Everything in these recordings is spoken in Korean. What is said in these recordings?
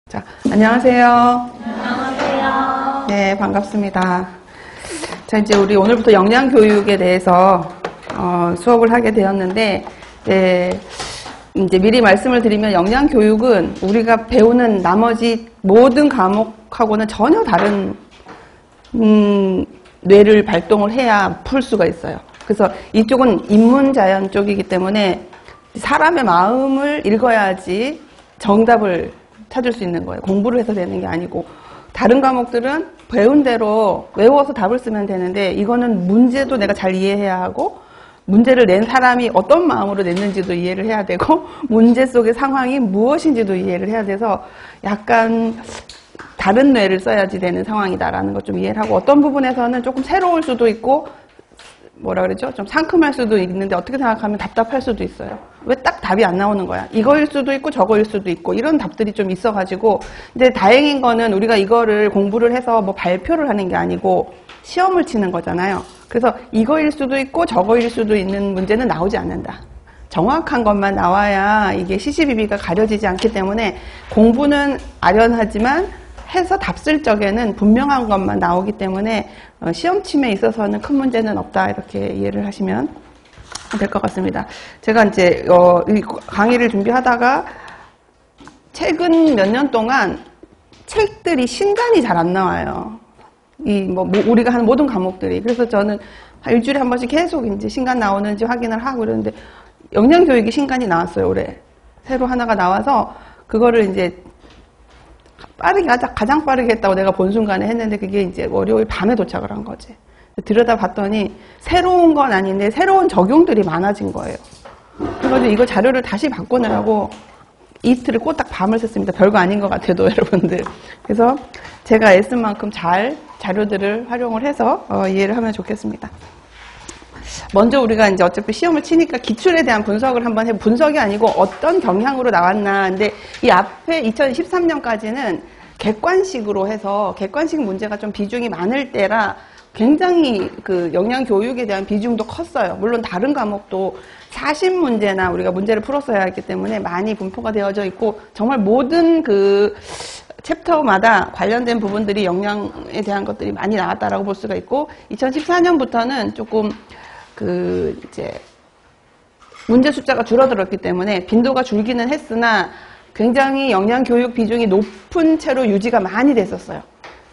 자, 안녕하세요. 안녕하세요. 네, 반갑습니다. 자, 이제 우리 오늘부터 영양교육에 대해서 수업을 하게 되었는데, 이제 미리 말씀을 드리면 영양교육은 우리가 배우는 나머지 모든 과목하고는 전혀 다른 뇌를 발동을 해야 풀 수가 있어요. 그래서 이쪽은 인문자연 쪽이기 때문에 사람의 마음을 읽어야지 정답을 찾을 수 있는 거예요. 공부를 해서 되는 게 아니고, 다른 과목들은 배운 대로 외워서 답을 쓰면 되는데, 이거는 문제도 내가 잘 이해해야 하고, 문제를 낸 사람이 어떤 마음으로 냈는지도 이해를 해야 되고, 문제 속의 상황이 무엇인지도 이해를 해야 돼서 약간 다른 뇌를 써야지 되는 상황이다라는 것 좀 이해를 하고, 어떤 부분에서는 조금 새로울 수도 있고, 뭐라 그러죠? 좀 상큼할 수도 있는데, 어떻게 생각하면 답답할 수도 있어요. 왜 딱 답이 안 나오는 거야? 이거일 수도 있고 저거일 수도 있고 이런 답들이 좀 있어가지고, 근데 다행인 거는 우리가 이거를 공부를 해서 뭐 발표를 하는 게 아니고 시험을 치는 거잖아요. 그래서 이거일 수도 있고 저거일 수도 있는 문제는 나오지 않는다. 정확한 것만 나와야 이게 시시비비가 가려지지 않기 때문에 공부는 아련하지만 해서 답 쓸 적에는 분명한 것만 나오기 때문에 시험 침에 있어서는 큰 문제는 없다, 이렇게 이해를 하시면 될 것 같습니다. 제가 이제 이 강의를 준비하다가 최근 몇 년 동안 책들이 신간이 잘 안 나와요. 우리가 하는 모든 과목들이. 그래서 저는 일주일에 한 번씩 계속 이제 신간 나오는지 확인을 하고 그러는데, 영양교육이 신간이 나왔어요, 올해. 새로 하나가 나와서 그거를 이제 가장 빠르게 했다고 내가 본 순간에 했는데, 그게 이제 월요일 밤에 도착을 한 거지. 들여다 봤더니 새로운 건 아닌데 새로운 적용들이 많아진 거예요. 그래가지고 이거 자료를 다시 바꾸느라고 이틀을 꼬딱 밤을 샜습니다. 별거 아닌 것 같아도 여러분들. 그래서 제가 애쓴 만큼 잘 자료들을 활용을 해서 이해를 하면 좋겠습니다. 먼저 우리가 이제 어차피 시험을 치니까 기출에 대한 분석을 한번 분석이 아니고 어떤 경향으로 나왔나. 근데 이 앞에 2013년까지는 객관식으로 해서 객관식 문제가 좀 비중이 많을 때라 굉장히 그 영양교육에 대한 비중도 컸어요. 물론 다른 과목도 사심 문제나 우리가 문제를 풀었어야 했기 때문에 많이 분포가 되어져 있고, 정말 모든 그 챕터마다 관련된 부분들이 영양에 대한 것들이 많이 나왔다라고 볼 수가 있고, 2014년부터는 조금 이제 문제 숫자가 줄어들었기 때문에 빈도가 줄기는 했으나 굉장히 영양교육 비중이 높은 채로 유지가 많이 됐었어요.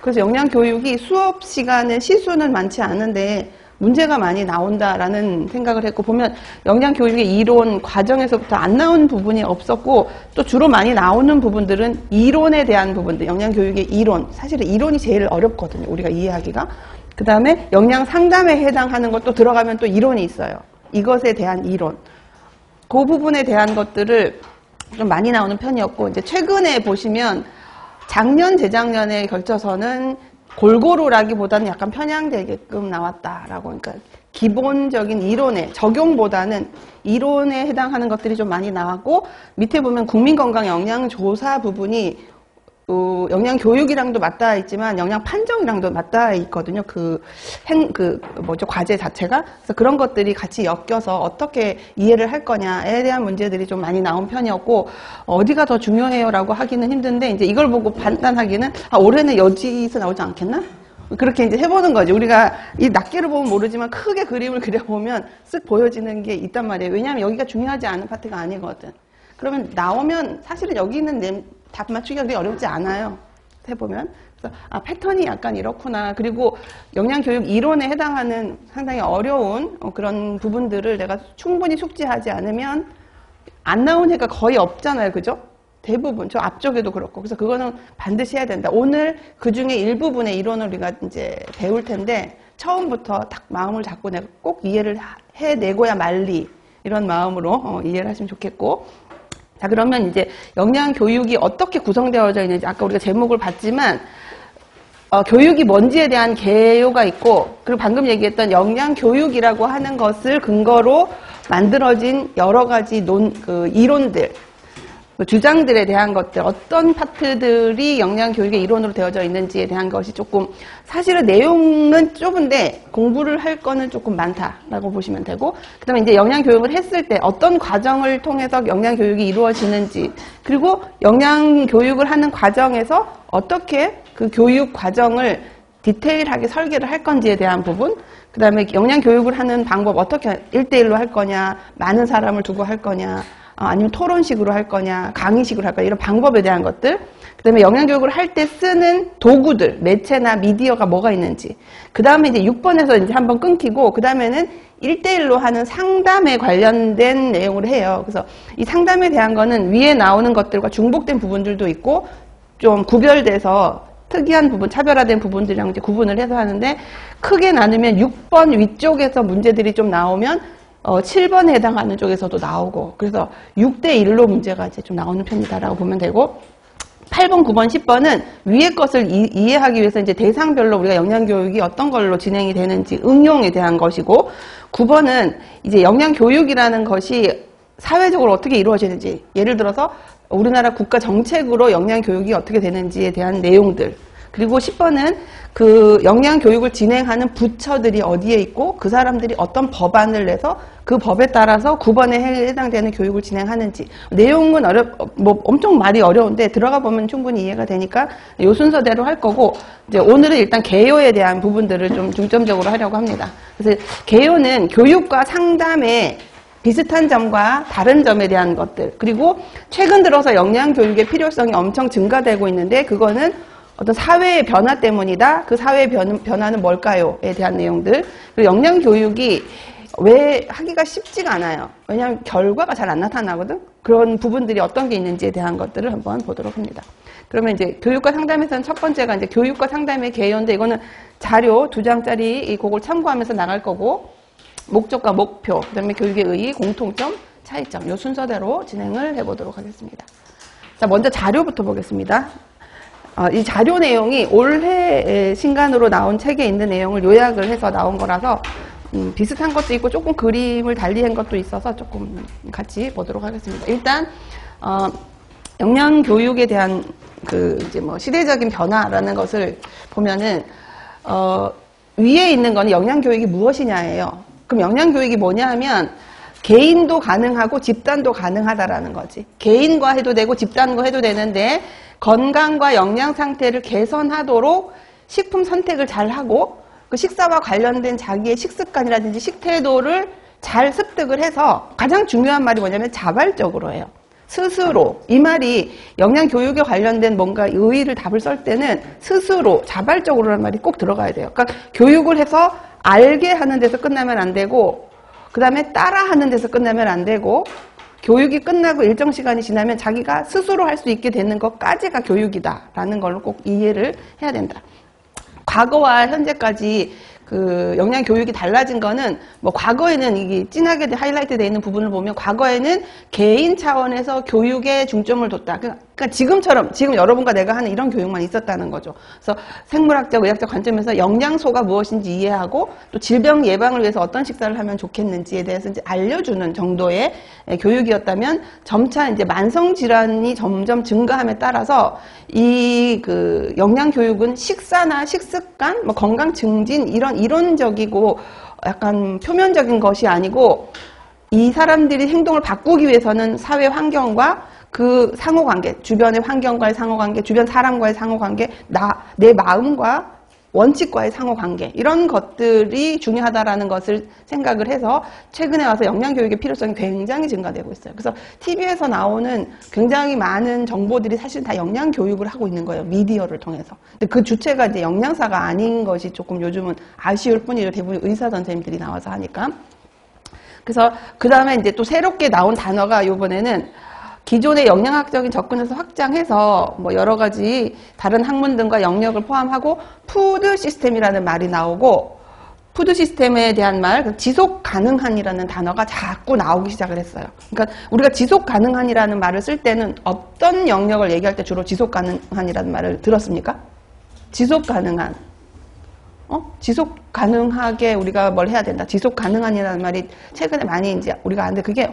그래서 영양교육이 수업 시간에 시수는 많지 않은데 문제가 많이 나온다라는 생각을 했고, 보면 영양교육의 이론 과정에서부터 안 나온 부분이 없었고, 또 주로 많이 나오는 부분들은 이론에 대한 부분들, 영양교육의 이론. 사실은 이론이 제일 어렵거든요, 우리가 이해하기가. 그 다음에 영양 상담에 해당하는 것도 들어가면 또 이론이 있어요. 이것에 대한 이론. 그 부분에 대한 것들을 좀 많이 나오는 편이었고, 이제 최근에 보시면 작년, 재작년에 걸쳐서는 골고루라기보다는 약간 편향되게끔 나왔다라고. 그러니까 기본적인 이론에, 적용보다는 이론에 해당하는 것들이 좀 많이 나왔고, 밑에 보면 국민건강 영양조사 부분이 영양교육이랑도 맞닿아 있지만 영양 판정이랑도 맞닿아 있거든요. 과제 자체가. 그래서 그런 것들이 같이 엮여서 어떻게 이해를 할 거냐에 대한 문제들이 좀 많이 나온 편이었고, 어디가 더 중요해요라고 하기는 힘든데, 이제 이걸 보고 판단하기는, 올해는 여지서 나오지 않겠나? 그렇게 이제 해보는 거지. 우리가 이 낱개를 보면 모르지만 크게 그림을 그려보면 쓱 보여지는 게 있단 말이에요. 왜냐하면 여기가 중요하지 않은 파트가 아니거든. 그러면 나오면 사실은 여기 있는 답 맞추기가 그렇게 어렵지 않아요. 해보면. 그래서 패턴이 약간 이렇구나. 그리고 영양교육 이론에 해당하는 상당히 어려운 그런 부분들을 내가 충분히 숙지하지 않으면 안 나온 애가 거의 없잖아요. 그죠? 대부분. 저 앞쪽에도 그렇고. 그래서 그거는 반드시 해야 된다. 오늘 그 중에 일부분의 이론을 우리가 이제 배울 텐데, 처음부터 딱 마음을 잡고 내가 꼭 이해를 해내고야 말리. 이런 마음으로 이해를 하시면 좋겠고. 자, 그러면 이제 영양교육이 어떻게 구성되어져 있는지, 아까 우리가 제목을 봤지만, 교육이 뭔지에 대한 개요가 있고, 그리고 방금 얘기했던 영양교육이라고 하는 것을 근거로 만들어진 여러 가지 이론들, 주장들에 대한 것들, 어떤 파트들이 영양교육의 이론으로 되어져 있는지에 대한 것이 조금, 사실은 내용은 좁은데 공부를 할 거는 조금 많다라고 보시면 되고, 그 다음에 이제 영양교육을 했을 때 어떤 과정을 통해서 영양교육이 이루어지는지, 그리고 영양교육을 하는 과정에서 어떻게 그 교육 과정을 디테일하게 설계를 할 건지에 대한 부분, 그 다음에 영양교육을 하는 방법, 어떻게 1대1로 할 거냐, 많은 사람을 두고 할 거냐, 아니면 토론식으로 할 거냐, 강의식으로 할 거냐, 이런 방법에 대한 것들, 그 다음에 영양교육을 할 때 쓰는 도구들, 매체나 미디어가 뭐가 있는지, 그 다음에 이제 6번에서 이제 한번 끊기고, 그 다음에는 1대1로 하는 상담에 관련된 내용을 해요. 그래서 이 상담에 대한 거는 위에 나오는 것들과 중복된 부분들도 있고, 좀 구별돼서 특이한 부분, 차별화된 부분들이랑 이제 구분을 해서 하는데, 크게 나누면 6번 위쪽에서 문제들이 좀 나오면 7번에 해당하는 쪽에서도 나오고, 그래서 6대1로 문제가 이제 좀 나오는 편이다라고 보면 되고, 8번, 9번, 10번은 위의 것을 이해하기 위해서 이제 대상별로 우리가 영양교육이 어떤 걸로 진행이 되는지 응용에 대한 것이고, 9번은 이제 영양교육이라는 것이 사회적으로 어떻게 이루어지는지, 예를 들어서 우리나라 국가 정책으로 영양교육이 어떻게 되는지에 대한 내용들, 그리고 10번은 그 영양교육을 진행하는 부처들이 어디에 있고 그 사람들이 어떤 법안을 내서 그 법에 따라서 9번에 해당되는 교육을 진행하는지. 내용은 엄청 말이 어려운데 들어가 보면 충분히 이해가 되니까 이 순서대로 할 거고, 이제 오늘은 일단 개요에 대한 부분들을 좀 중점적으로 하려고 합니다. 그래서 개요는 교육과 상담의 비슷한 점과 다른 점에 대한 것들, 그리고 최근 들어서 영양교육의 필요성이 엄청 증가되고 있는데 그거는 어떤 사회의 변화 때문이다. 그 사회의 변화는 뭘까요?에 대한 내용들. 그리고 영양교육이 왜 하기가 쉽지가 않아요. 왜냐하면 결과가 잘 안 나타나거든. 그런 부분들이 어떤 게 있는지에 대한 것들을 한번 보도록 합니다. 그러면 이제 교육과 상담에서는 첫 번째가 이제 교육과 상담의 개요인데, 이거는 자료 2장짜리 그걸 참고하면서 나갈 거고, 목적과 목표, 그 다음에 교육의 의의, 공통점, 차이점, 이 순서대로 진행을 해보도록 하겠습니다. 자, 먼저 자료부터 보겠습니다. 이 자료 내용이 올해 신간으로 나온 책에 있는 내용을 요약을 해서 나온 거라서 비슷한 것도 있고 조금 그림을 달리한 것도 있어서 조금 같이 보도록 하겠습니다. 일단 영양교육에 대한 그 이제 뭐 시대적인 변화라는 것을 보면은 위에 있는 거는 영양교육이 무엇이냐예요. 그럼 영양교육이 뭐냐 하면 개인도 가능하고 집단도 가능하다라는 거지. 개인과 해도 되고 집단과 해도 되는데 건강과 영양 상태를 개선하도록 식품 선택을 잘 하고 그 식사와 관련된 자기의 식습관이라든지 식태도를 잘 습득을 해서, 가장 중요한 말이 뭐냐면 자발적으로 해요. 스스로. 이 말이 영양교육에 관련된 뭔가 의의를 답을 쓸 때는 스스로, 자발적으로라는 말이 꼭 들어가야 돼요. 그러니까 교육을 해서 알게 하는 데서 끝나면 안 되고, 그 다음에 따라하는 데서 끝나면 안 되고, 교육이 끝나고 일정 시간이 지나면 자기가 스스로 할 수 있게 되는 것까지가 교육이다라는 걸로 꼭 이해를 해야 된다. 과거와 현재까지 그 영양교육이 달라진 거는, 뭐 과거에는 이게 진하게 하이라이트 되어 있는 부분을 보면 과거에는 개인 차원에서 교육에 중점을 뒀다. 그러니까 지금처럼, 지금 여러분과 내가 하는 이런 교육만 있었다는 거죠. 그래서 생물학적, 의학적 관점에서 영양소가 무엇인지 이해하고 또 질병 예방을 위해서 어떤 식사를 하면 좋겠는지에 대해서 이제 알려주는 정도의 교육이었다면, 점차 이제 만성 질환이 점점 증가함에 따라서 이 그 영양교육은 식사나 식습관, 뭐 건강 증진, 이런 이론적이고 약간 표면적인 것이 아니고, 이 사람들이 행동을 바꾸기 위해서는 사회 환경과 그 상호관계, 주변의 환경과의 상호관계, 주변 사람과의 상호관계, 내 마음과 원칙과의 상호관계, 이런 것들이 중요하다라는 것을 생각을 해서 최근에 와서 영양교육의 필요성이 굉장히 증가되고 있어요. 그래서 TV에서 나오는 굉장히 많은 정보들이 사실 다 영양교육을 하고 있는 거예요. 미디어를 통해서. 근데 그 주체가 이제 영양사가 아닌 것이 조금 요즘은 아쉬울 뿐이에요. 대부분 의사 선생님들이 나와서 하니까. 그래서 그 다음에 이제 또 새롭게 나온 단어가 이번에는 기존의 영양학적인 접근에서 확장해서 뭐 여러 가지 다른 학문 등과 영역을 포함하고 푸드 시스템이라는 말이 나오고, 푸드 시스템에 대한 말, 지속 가능한이라는 단어가 자꾸 나오기 시작을 했어요. 그러니까 우리가 지속 가능한이라는 말을 쓸 때는 어떤 영역을 얘기할 때 주로 지속 가능한이라는 말을 들었습니까? 지속 가능한. 지속 가능하게 우리가 뭘 해야 된다. 지속 가능한이라는 말이 최근에 많이 이제 우리가 아는데, 그게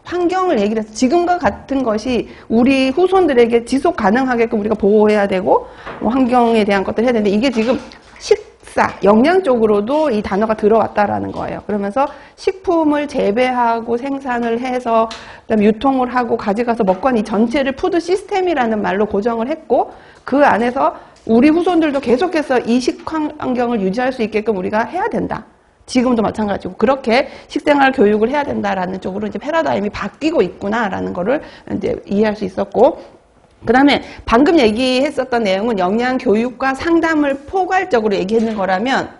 환경을 얘기를 해서 지금과 같은 것이 우리 후손들에게 지속 가능하게끔 우리가 보호해야 되고 환경에 대한 것들 해야 되는데 이게 지금 식사, 영양 쪽으로도 이 단어가 들어왔다라는 거예요. 그러면서 식품을 재배하고 생산을 해서 그다음에 유통을 하고 가져가서 먹고 하는 이 전체를 푸드 시스템이라는 말로 고정을 했고 그 안에서 우리 후손들도 계속해서 이 식환경을 유지할 수 있게끔 우리가 해야 된다. 지금도 마찬가지고 그렇게 식생활 교육을 해야 된다라는 쪽으로 이제 패러다임이 바뀌고 있구나라는 거를 이제 이해할 수 있었고 그 다음에 방금 얘기했었던 내용은 영양 교육과 상담을 포괄적으로 얘기했는 거라면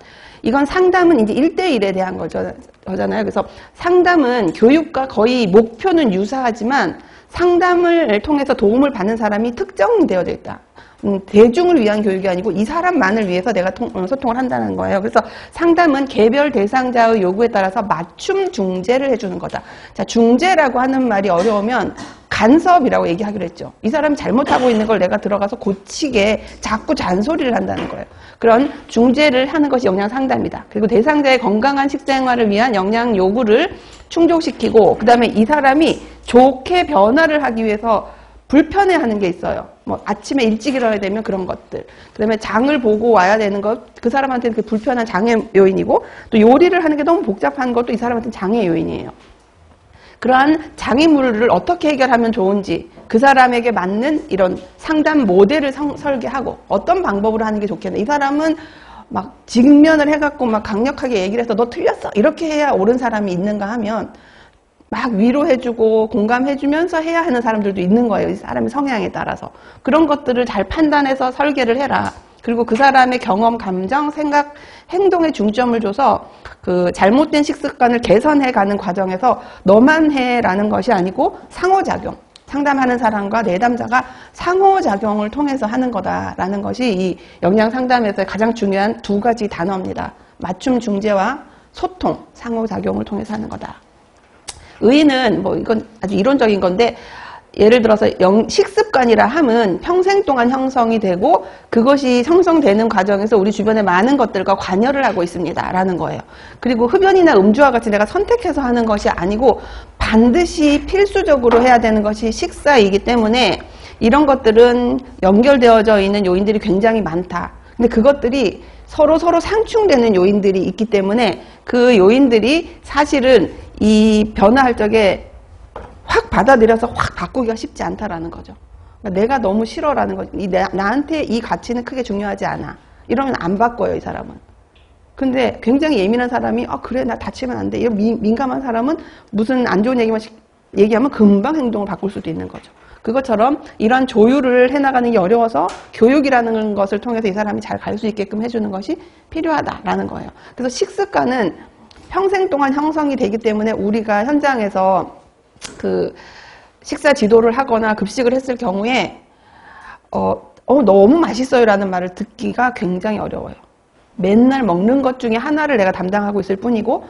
이건 상담은 이제 1대1에 대한 거잖아요. 그래서 상담은 교육과 거의 목표는 유사하지만 상담을 통해서 도움을 받는 사람이 특정되어져 있다. 대중을 위한 교육이 아니고 이 사람만을 위해서 내가 소통을 한다는 거예요. 그래서 상담은 개별 대상자의 요구에 따라서 맞춤 중재를 해주는 거다. 자, 중재라고 하는 말이 어려우면 간섭이라고 얘기하기로 했죠. 이 사람이 잘못하고 있는 걸 내가 들어가서 고치게 자꾸 잔소리를 한다는 거예요. 그런 중재를 하는 것이 영양 상담이다. 그리고 대상자의 건강한 식생활을 위한 영양 요구를 충족시키고 그 다음에 이 사람이 좋게 변화를 하기 위해서 불편해하는 게 있어요. 뭐 아침에 일찍 일어나야 되면 그런 것들. 그다음에 장을 보고 와야 되는 것, 그 사람한테는 그 불편한 장애 요인이고 또 요리를 하는 게 너무 복잡한 것도 이 사람한테는 장애 요인이에요. 그러한 장애물을 어떻게 해결하면 좋은지 그 사람에게 맞는 이런 상담 모델을 설계하고 어떤 방법으로 하는 게 좋겠나. 이 사람은 막 직면을 해갖고 막 강력하게 얘기를 해서 너 틀렸어 이렇게 해야 옳은 사람이 있는가 하면 막 위로해주고 공감해주면서 해야 하는 사람들도 있는 거예요. 이 사람의 성향에 따라서. 그런 것들을 잘 판단해서 설계를 해라. 그리고 그 사람의 경험, 감정, 생각, 행동에 중점을 줘서 그 잘못된 식습관을 개선해가는 과정에서 너만 해라는 것이 아니고 상호작용. 상담하는 사람과 내담자가 상호작용을 통해서 하는 거다라는 것이 이 영양상담에서 가장 중요한 두 가지 단어입니다. 맞춤 중재와 소통, 상호작용을 통해서 하는 거다. 의의는 뭐 이건 아주 이론적인 건데 예를 들어서 식습관이라 함은 평생 동안 형성이 되고 그것이 형성되는 과정에서 우리 주변의 많은 것들과 관여를 하고 있습니다 라는 거예요. 그리고 흡연이나 음주와 같이 내가 선택해서 하는 것이 아니고 반드시 필수적으로 해야 되는 것이 식사이기 때문에 이런 것들은 연결되어져 있는 요인들이 굉장히 많다. 근데 그것들이 서로 상충되는 요인들이 있기 때문에 그 요인들이 사실은 이 변화할 적에 확 받아들여서 확 바꾸기가 쉽지 않다라는 거죠. 그러니까 내가 너무 싫어라는 거죠. 나한테 이 가치는 크게 중요하지 않아. 이러면 안 바꿔요, 이 사람은. 근데 굉장히 예민한 사람이 그래 나 다치면 안 돼. 이런 민감한 사람은 무슨 안 좋은 얘기만 얘기하면 금방 행동을 바꿀 수도 있는 거죠. 그것처럼 이런 조율을 해나가는 게 어려워서 교육이라는 것을 통해서 이 사람이 잘 갈 수 있게끔 해주는 것이 필요하다라는 거예요. 그래서 식습관은 평생 동안 형성이 되기 때문에 우리가 현장에서 그 식사 지도를 하거나 급식을 했을 경우에 너무 맛있어요 라는 말을 듣기가 굉장히 어려워요. 맨날 먹는 것 중에 하나를 내가 담당하고 있을 뿐이고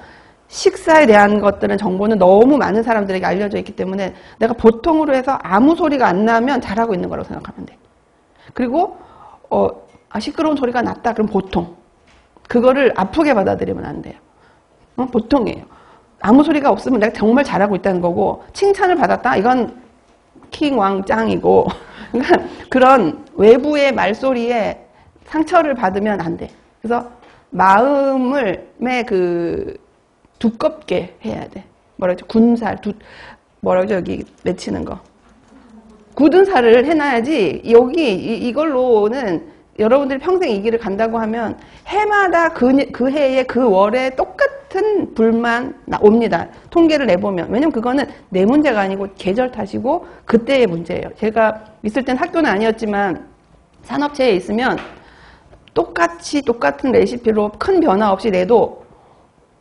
식사에 대한 것들은 정보는 너무 많은 사람들에게 알려져 있기 때문에 내가 보통으로 해서 아무 소리가 안 나면 잘하고 있는 거라고 생각하면 돼. 그리고 시끄러운 소리가 났다 그럼 보통 그거를 아프게 받아들이면 안 돼요. 보통이에요. 아무 소리가 없으면 내가 정말 잘하고 있다는 거고 칭찬을 받았다? 이건 킹왕 짱이고 그러니까 그런 외부의 말소리에 상처를 받으면 안 돼. 그래서 마음을 두껍게 해야 돼. 뭐라죠? 군살, 뭐라죠? 여기 맺히는 거. 굳은 살을 해놔야지 이걸로는 여러분들이 평생 이 길을 간다고 하면 해마다 그 해에 그 월에 똑같은 불만 옵니다. 통계를 내보면. 왜냐면 그거는 내 문제가 아니고 계절 탓이고 그때의 문제예요. 제가 있을 땐 학교는 아니었지만 산업체에 있으면 똑같은 레시피로 큰 변화 없이 내도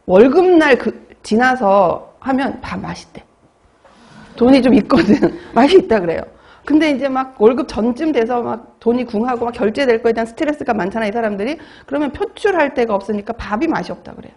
월급날 지나서 하면 맛있대. 돈이 좀 있거든. 맛이 있다 그래요. 근데 이제 막 월급 전쯤 돼서 막 돈이 궁하고 막 결제될 거에 대한 스트레스가 많잖아, 이 사람들이. 그러면 표출할 데가 없으니까 밥이 맛이 없다 그래요.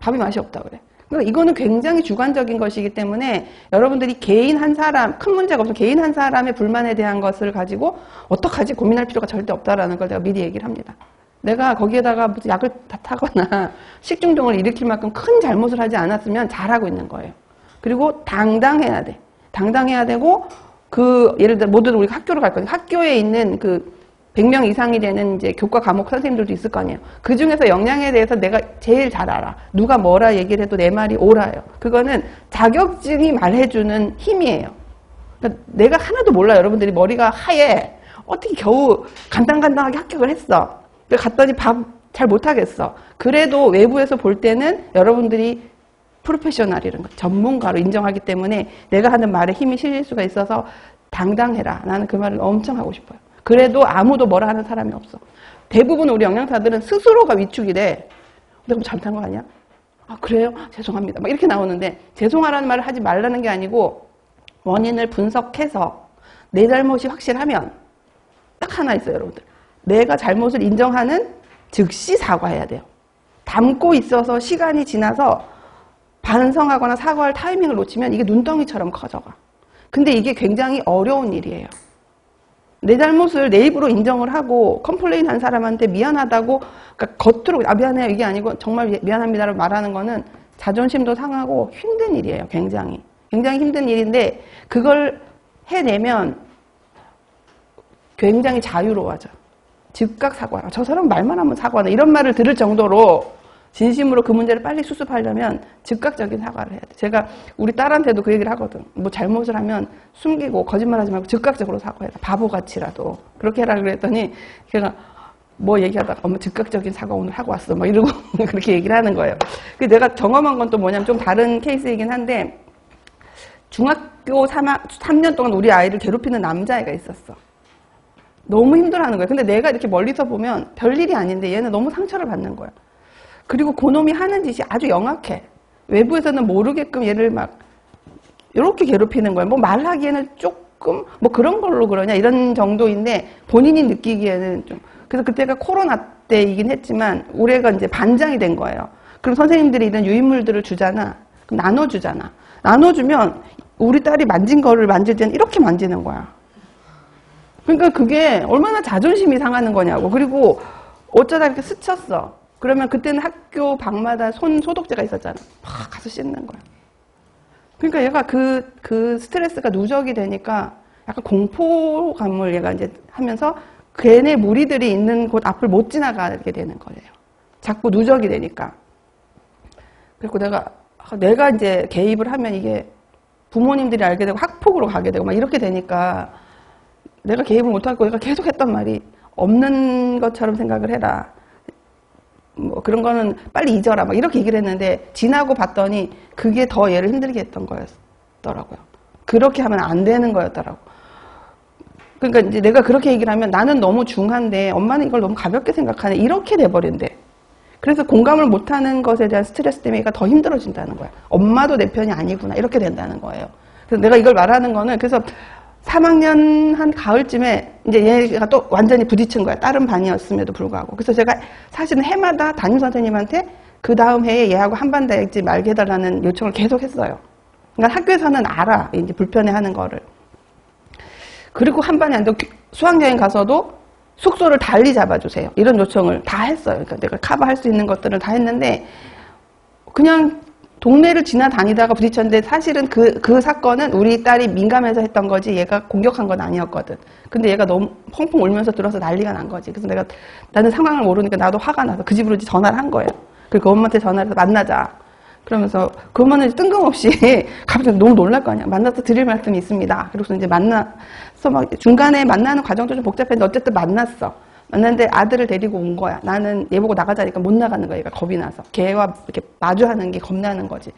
밥이 맛이 없다 그래. 그러니까 이거는 굉장히 주관적인 것이기 때문에 여러분들이 개인 한 사람, 큰 문제가 없어 개인 한 사람의 불만에 대한 것을 가지고 어떡하지 고민할 필요가 절대 없다라는 걸 내가 미리 얘기를 합니다. 내가 거기에다가 무슨 약을 다 타거나 식중독을 일으킬 만큼 큰 잘못을 하지 않았으면 잘하고 있는 거예요. 그리고 당당해야 돼. 당당해야 되고, 예를 들어, 모두 우리가 학교를 갈 거니까 학교에 있는 100명 이상이 되는 이제 교과 과목 선생님들도 있을 거 아니에요. 그 중에서 역량에 대해서 내가 제일 잘 알아. 누가 뭐라 얘기를 해도 내 말이 옳아요. 그거는 자격증이 말해주는 힘이에요. 그러니까 내가 하나도 몰라. 여러분들이 머리가 하얘. 어떻게 겨우 간당간당하게 합격을 했어. 갔더니 밥 잘 못하겠어. 그래도 외부에서 볼 때는 여러분들이 프로페셔널이라는 거, 전문가로 인정하기 때문에 내가 하는 말에 힘이 실릴 수가 있어서 당당해라. 나는 그 말을 엄청 하고 싶어요. 그래도 아무도 뭐라 하는 사람이 없어. 대부분 우리 영양사들은 스스로가 위축이 돼. 내가 뭐 잘못한 거 아니야? 아, 그래요? 죄송합니다. 막 이렇게 나오는데, 죄송하라는 말을 하지 말라는 게 아니고, 원인을 분석해서 내 잘못이 확실하면 딱 하나 있어요, 여러분들. 내가 잘못을 인정하는 즉시 사과해야 돼요. 담고 있어서 시간이 지나서 반성하거나 사과할 타이밍을 놓치면 이게 눈덩이처럼 커져가. 근데 이게 굉장히 어려운 일이에요. 내 잘못을 내 입으로 인정을 하고 컴플레인 한 사람한테 미안하다고, 그러니까 겉으로 미안해요 이게 아니고 정말 미안합니다라고 말하는 거는 자존심도 상하고 힘든 일이에요. 굉장히 힘든 일인데 그걸 해내면 굉장히 자유로워져. 즉각 사과하라. 저 사람 말만 하면 사과하네. 이런 말을 들을 정도로 진심으로 그 문제를 빨리 수습하려면 즉각적인 사과를 해야 돼. 제가 우리 딸한테도 그 얘기를 하거든. 뭐 잘못을 하면 숨기고 거짓말하지 말고 즉각적으로 사과해라. 바보같이라도. 그렇게 해라 그랬더니 걔가 뭐 얘기하다가 엄마 즉각적인 사과 오늘 하고 왔어. 막 이러고 그렇게 얘기를 하는 거예요. 내가 경험한 건 또 뭐냐면 좀 다른 케이스이긴 한데 중학교 3년 동안 우리 아이를 괴롭히는 남자애가 있었어. 너무 힘들어하는 거야. 근데 내가 이렇게 멀리서 보면 별일이 아닌데 얘는 너무 상처를 받는 거야. 그리고 그놈이 하는 짓이 아주 영악해. 외부에서는 모르게끔 얘를 막 이렇게 괴롭히는 거야. 뭐 말하기에는 조금 뭐 그런 걸로 그러냐 이런 정도인데 본인이 느끼기에는 좀. 그래서 그때가 코로나 때이긴 했지만 올해가 이제 반장이 된 거예요. 그럼 선생님들이 이런 유인물들을 주잖아. 그럼 나눠주잖아. 나눠주면 우리 딸이 만진 거를 만질 때는 이렇게 만지는 거야. 그러니까 그게 얼마나 자존심이 상하는 거냐고. 그리고 어쩌다 이렇게 스쳤어. 그러면 그때는 학교 방마다 손 소독제가 있었잖아. 막 가서 씻는 거야. 그러니까 얘가 그 스트레스가 누적이 되니까 약간 공포감을 얘가 이제 하면서 걔네 무리들이 있는 곳 앞을 못 지나가게 되는 거예요. 자꾸 누적이 되니까. 그리고 내가 이제 개입을 하면 이게 부모님들이 알게 되고 학폭으로 가게 되고 막 이렇게 되니까 내가 개입을 못하고 얘가 계속 했던 말이 없는 것처럼 생각을 해라. 뭐 그런 거는 빨리 잊어라. 막 이렇게 얘기를 했는데 지나고 봤더니 그게 더 얘를 힘들게 했던 거였더라고요. 그렇게 하면 안 되는 거였더라고. 그러니까 이제 내가 그렇게 얘기를 하면 나는 너무 중한데 엄마는 이걸 너무 가볍게 생각하네. 이렇게 돼버린대. 그래서 공감을 못하는 것에 대한 스트레스 때문에 얘가 더 힘들어진다는 거야. 엄마도 내 편이 아니구나. 이렇게 된다는 거예요. 그래서 내가 이걸 말하는 거는 그래서 3학년 한 가을쯤에 이제 얘가 또 완전히 부딪힌 거야. 다른 반이었음에도 불구하고. 그래서 제가 사실은 해마다 담임선생님한테 그 다음 해에 얘하고 한반다역지 말게 해달라는 요청을 계속 했어요. 그러니까 학교에서는 알아. 이제 불편해하는 거를. 그리고 한반에 안 되고 수학여행 가서도 숙소를 달리 잡아주세요. 이런 요청을 다 했어요. 그러니까 내가 커버할 수 있는 것들을 다 했는데 그냥 동네를 지나다니다가 부딪혔는데 사실은 그 사건은 우리 딸이 민감해서 했던 거지 얘가 공격한 건 아니었거든. 근데 얘가 너무 펑펑 울면서 들어서 난리가 난 거지. 그래서 나는 상황을 모르니까 나도 화가 나서 그 집으로 전화를 한 거예요. 그리고 엄마한테 전화를 해서 만나자. 그러면서 그 엄마는 뜬금없이 갑자기 너무 놀랄 거 아니야. 만나서 드릴 말씀이 있습니다. 그래서 이제 만나서 막 중간에 만나는 과정도 좀 복잡했는데 어쨌든 만났어. 만났는데 아들을 데리고 온 거야. 나는 얘 보고 나가자니까 못 나가는 거야. 얘가 겁이 나서. 걔와 이렇게 마주하는 게 겁나는 거지.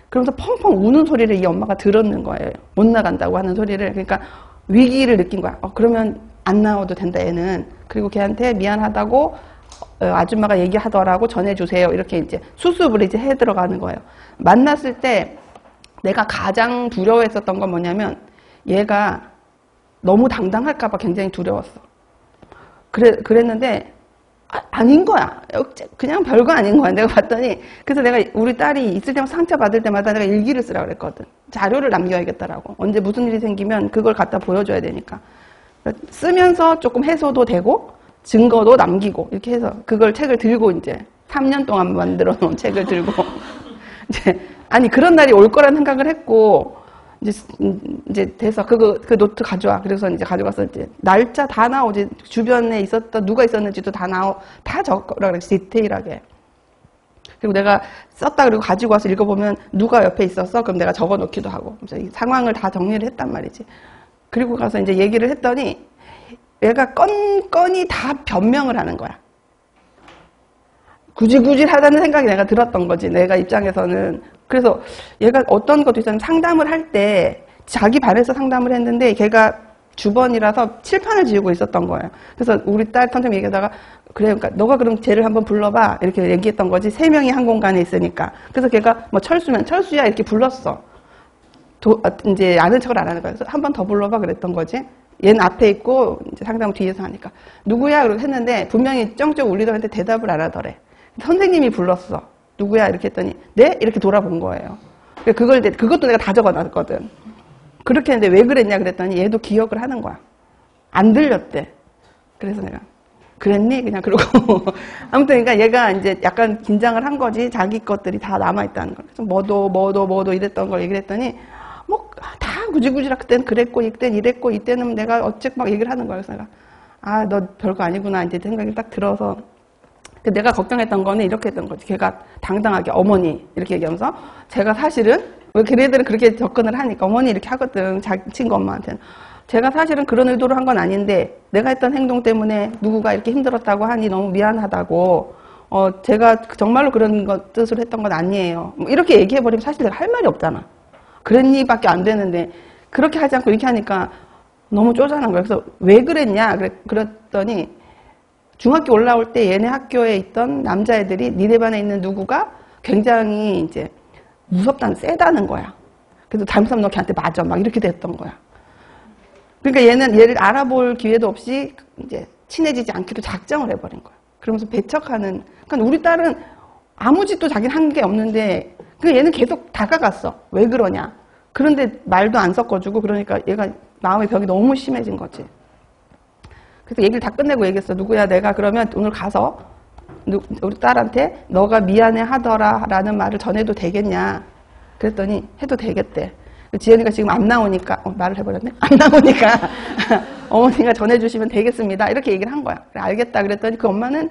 그러면서 펑펑 우는 소리를 이 엄마가 들었는 거예요. 못 나간다고 하는 소리를. 그러니까 위기를 느낀 거야. 그러면 안 나와도 된다, 얘는. 그리고 걔한테 미안하다고 아줌마가 얘기하더라고 전해주세요. 이렇게 이제 수습을 이제 해 들어가는 거예요. 만났을 때 내가 가장 두려워했었던 건 뭐냐면 얘가 너무 당당할까봐 굉장히 두려웠어. 그랬는데 아닌 거야. 그냥 별거 아닌 거야. 내가 봤더니. 그래서 내가 우리 딸이 있을 때마다 상처받을 때마다 내가 일기를 쓰라고 그랬거든. 자료를 남겨야겠다라고. 언제 무슨 일이 생기면 그걸 갖다 보여줘야 되니까. 쓰면서 조금 해소도 되고 증거도 남기고 이렇게 해서 그걸 책을 들고 이제 3년 동안 만들어 놓은 책을 들고 이제 아니, 그런 날이 올 거란 생각을 했고, 이제 돼서 그 노트 가져와. 그래서 이제 가져가서 이제 날짜 다 나오지. 주변에 있었던, 누가 있었는지도 다 적으라 그래. 디테일하게. 그리고 내가 썼다 그리고 가지고 와서 읽어보면 누가 옆에 있었어? 그럼 내가 적어 놓기도 하고. 그래서 이 상황을 다 정리를 했단 말이지. 그리고 가서 이제 얘기를 했더니 얘가 건건이 다 변명을 하는 거야. 구질구질하다는 생각이 내가 들었던 거지. 내가 입장에서는. 그래서 얘가 어떤 것도 있었냐면 상담을 할 때 자기 반에서 상담을 했는데 걔가 주번이라서 칠판을 지우고 있었던 거예요. 그래서 우리 딸 선생님이 얘기하다가 그래, 그러니까 너가 그럼 쟤를 한번 불러봐 이렇게 얘기했던 거지. 3명이 한 공간에 있으니까. 그래서 걔가 뭐 철수면 철수야 이렇게 불렀어. 이제 아는 척을 안 하는 거야. 그래서 한 번 더 불러봐 그랬던 거지. 얘는 앞에 있고 이제 상담을 뒤에서 하니까 누구야? 그러고 했는데 분명히 쩡쩡 울리더한테 대답을 안 하더래. 선생님이 불렀어. 누구야? 이렇게 했더니 네? 이렇게 돌아본 거예요. 그것도 내가 다 적어놨거든. 그렇게 했는데 왜 그랬냐 그랬더니 얘도 기억을 하는 거야. 안 들렸대. 그래서 내가 그랬니? 그냥 그러고 아무튼 그러니까 얘가 이제 약간 긴장을 한 거지. 자기 것들이 다 남아있다는 걸. 그래서 뭐도 이랬던 걸 얘기를 했더니 뭐 다 구질구질하 그때는 그랬고 이때는 이랬고 이때는 내가 어쨌 막 얘기를 하는 거야. 그래서 내가 아, 너 별거 아니구나 이제 생각이 딱 들어서 내가 걱정했던 거는 이렇게 했던 거지. 걔가 당당하게 어머니 이렇게 얘기하면서 제가 사실은 왜 걔네들은 그렇게 접근을 하니까 어머니 이렇게 하거든. 자기 친구 엄마한테는. 제가 사실은 그런 의도로 한 건 아닌데 내가 했던 행동 때문에 누구가 이렇게 힘들었다고 하니 너무 미안하다고 제가 정말로 그런 뜻으로 했던 건 아니에요. 뭐 이렇게 얘기해버리면 사실 내가 할 말이 없잖아. 그랬니? 밖에 안 되는데 그렇게 하지 않고 이렇게 하니까 너무 쪼잔한 거야. 그래서 왜 그랬냐? 그랬더니 중학교 올라올 때 얘네 학교에 있던 남자애들이 니네 반에 있는 누구가 굉장히 이제 무섭다는, 세다는 거야. 그래서 잘못하면 너 걔한테 맞아. 막 이렇게 됐던 거야. 그러니까 얘는 얘를 알아볼 기회도 없이 이제 친해지지 않기로 작정을 해버린 거야. 그러면서 배척하는, 그러니까 우리 딸은 아무 짓도 자기는 한 게 없는데, 그러니까 얘는 계속 다가갔어. 왜 그러냐. 그런데 말도 안 섞어주고 그러니까 얘가 마음의 벽이 너무 심해진 거지. 그래서 얘기를 다 끝내고 얘기했어. 누구야, 내가 그러면 오늘 가서 우리 딸한테 너가 미안해 하더라 라는 말을 전해도 되겠냐. 그랬더니 해도 되겠대. 지연이가 지금 안 나오니까, 말을 해버렸네? 안 나오니까 어머니가 전해주시면 되겠습니다. 이렇게 얘기를 한 거야. 그래, 알겠다. 그랬더니 그 엄마는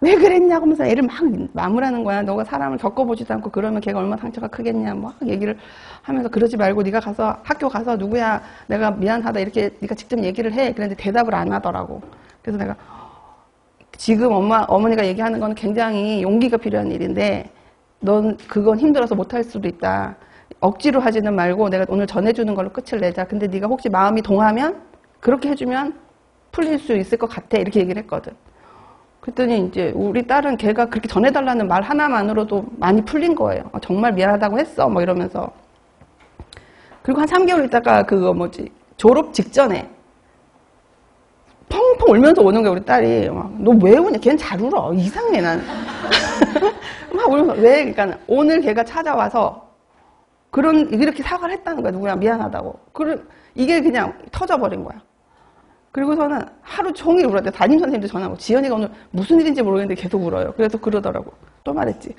왜 그랬냐고 하면서 애를 막 마무라는 거야. 너가 사람을 겪어보지도 않고 그러면 걔가 얼마나 상처가 크겠냐. 막 얘기를 하면서 그러지 말고 네가 가서 학교 가서 누구야 내가 미안하다 이렇게 네가 직접 얘기를 해. 그런데 대답을 안 하더라고. 그래서 내가 지금 어머니가 얘기하는 건 굉장히 용기가 필요한 일인데 넌 그건 힘들어서 못할 수도 있다. 억지로 하지는 말고 내가 오늘 전해주는 걸로 끝을 내자. 근데 네가 혹시 마음이 동하면 그렇게 해주면 풀릴 수 있을 것 같아. 이렇게 얘기를 했거든. 그랬더니 이제 우리 딸은 걔가 그렇게 전해달라는 말 하나만으로도 많이 풀린 거예요. 정말 미안하다고 했어. 뭐 이러면서. 그리고 한 3개월 있다가 졸업 직전에 펑펑 울면서 오는 거야, 우리 딸이. 너 왜 우냐? 걔는 잘 울어. 이상해, 난. 막 울면서. 왜? 그러니까 오늘 걔가 찾아와서 이렇게 사과를 했다는 거야. 누구야? 미안하다고. 이게 그냥 터져버린 거야. 그리고서는 하루 종일 울었대. 담임선생님도 전화하고. 지연이가 오늘 무슨 일인지 모르겠는데 계속 울어요. 그래서 그러더라고. 또 말했지.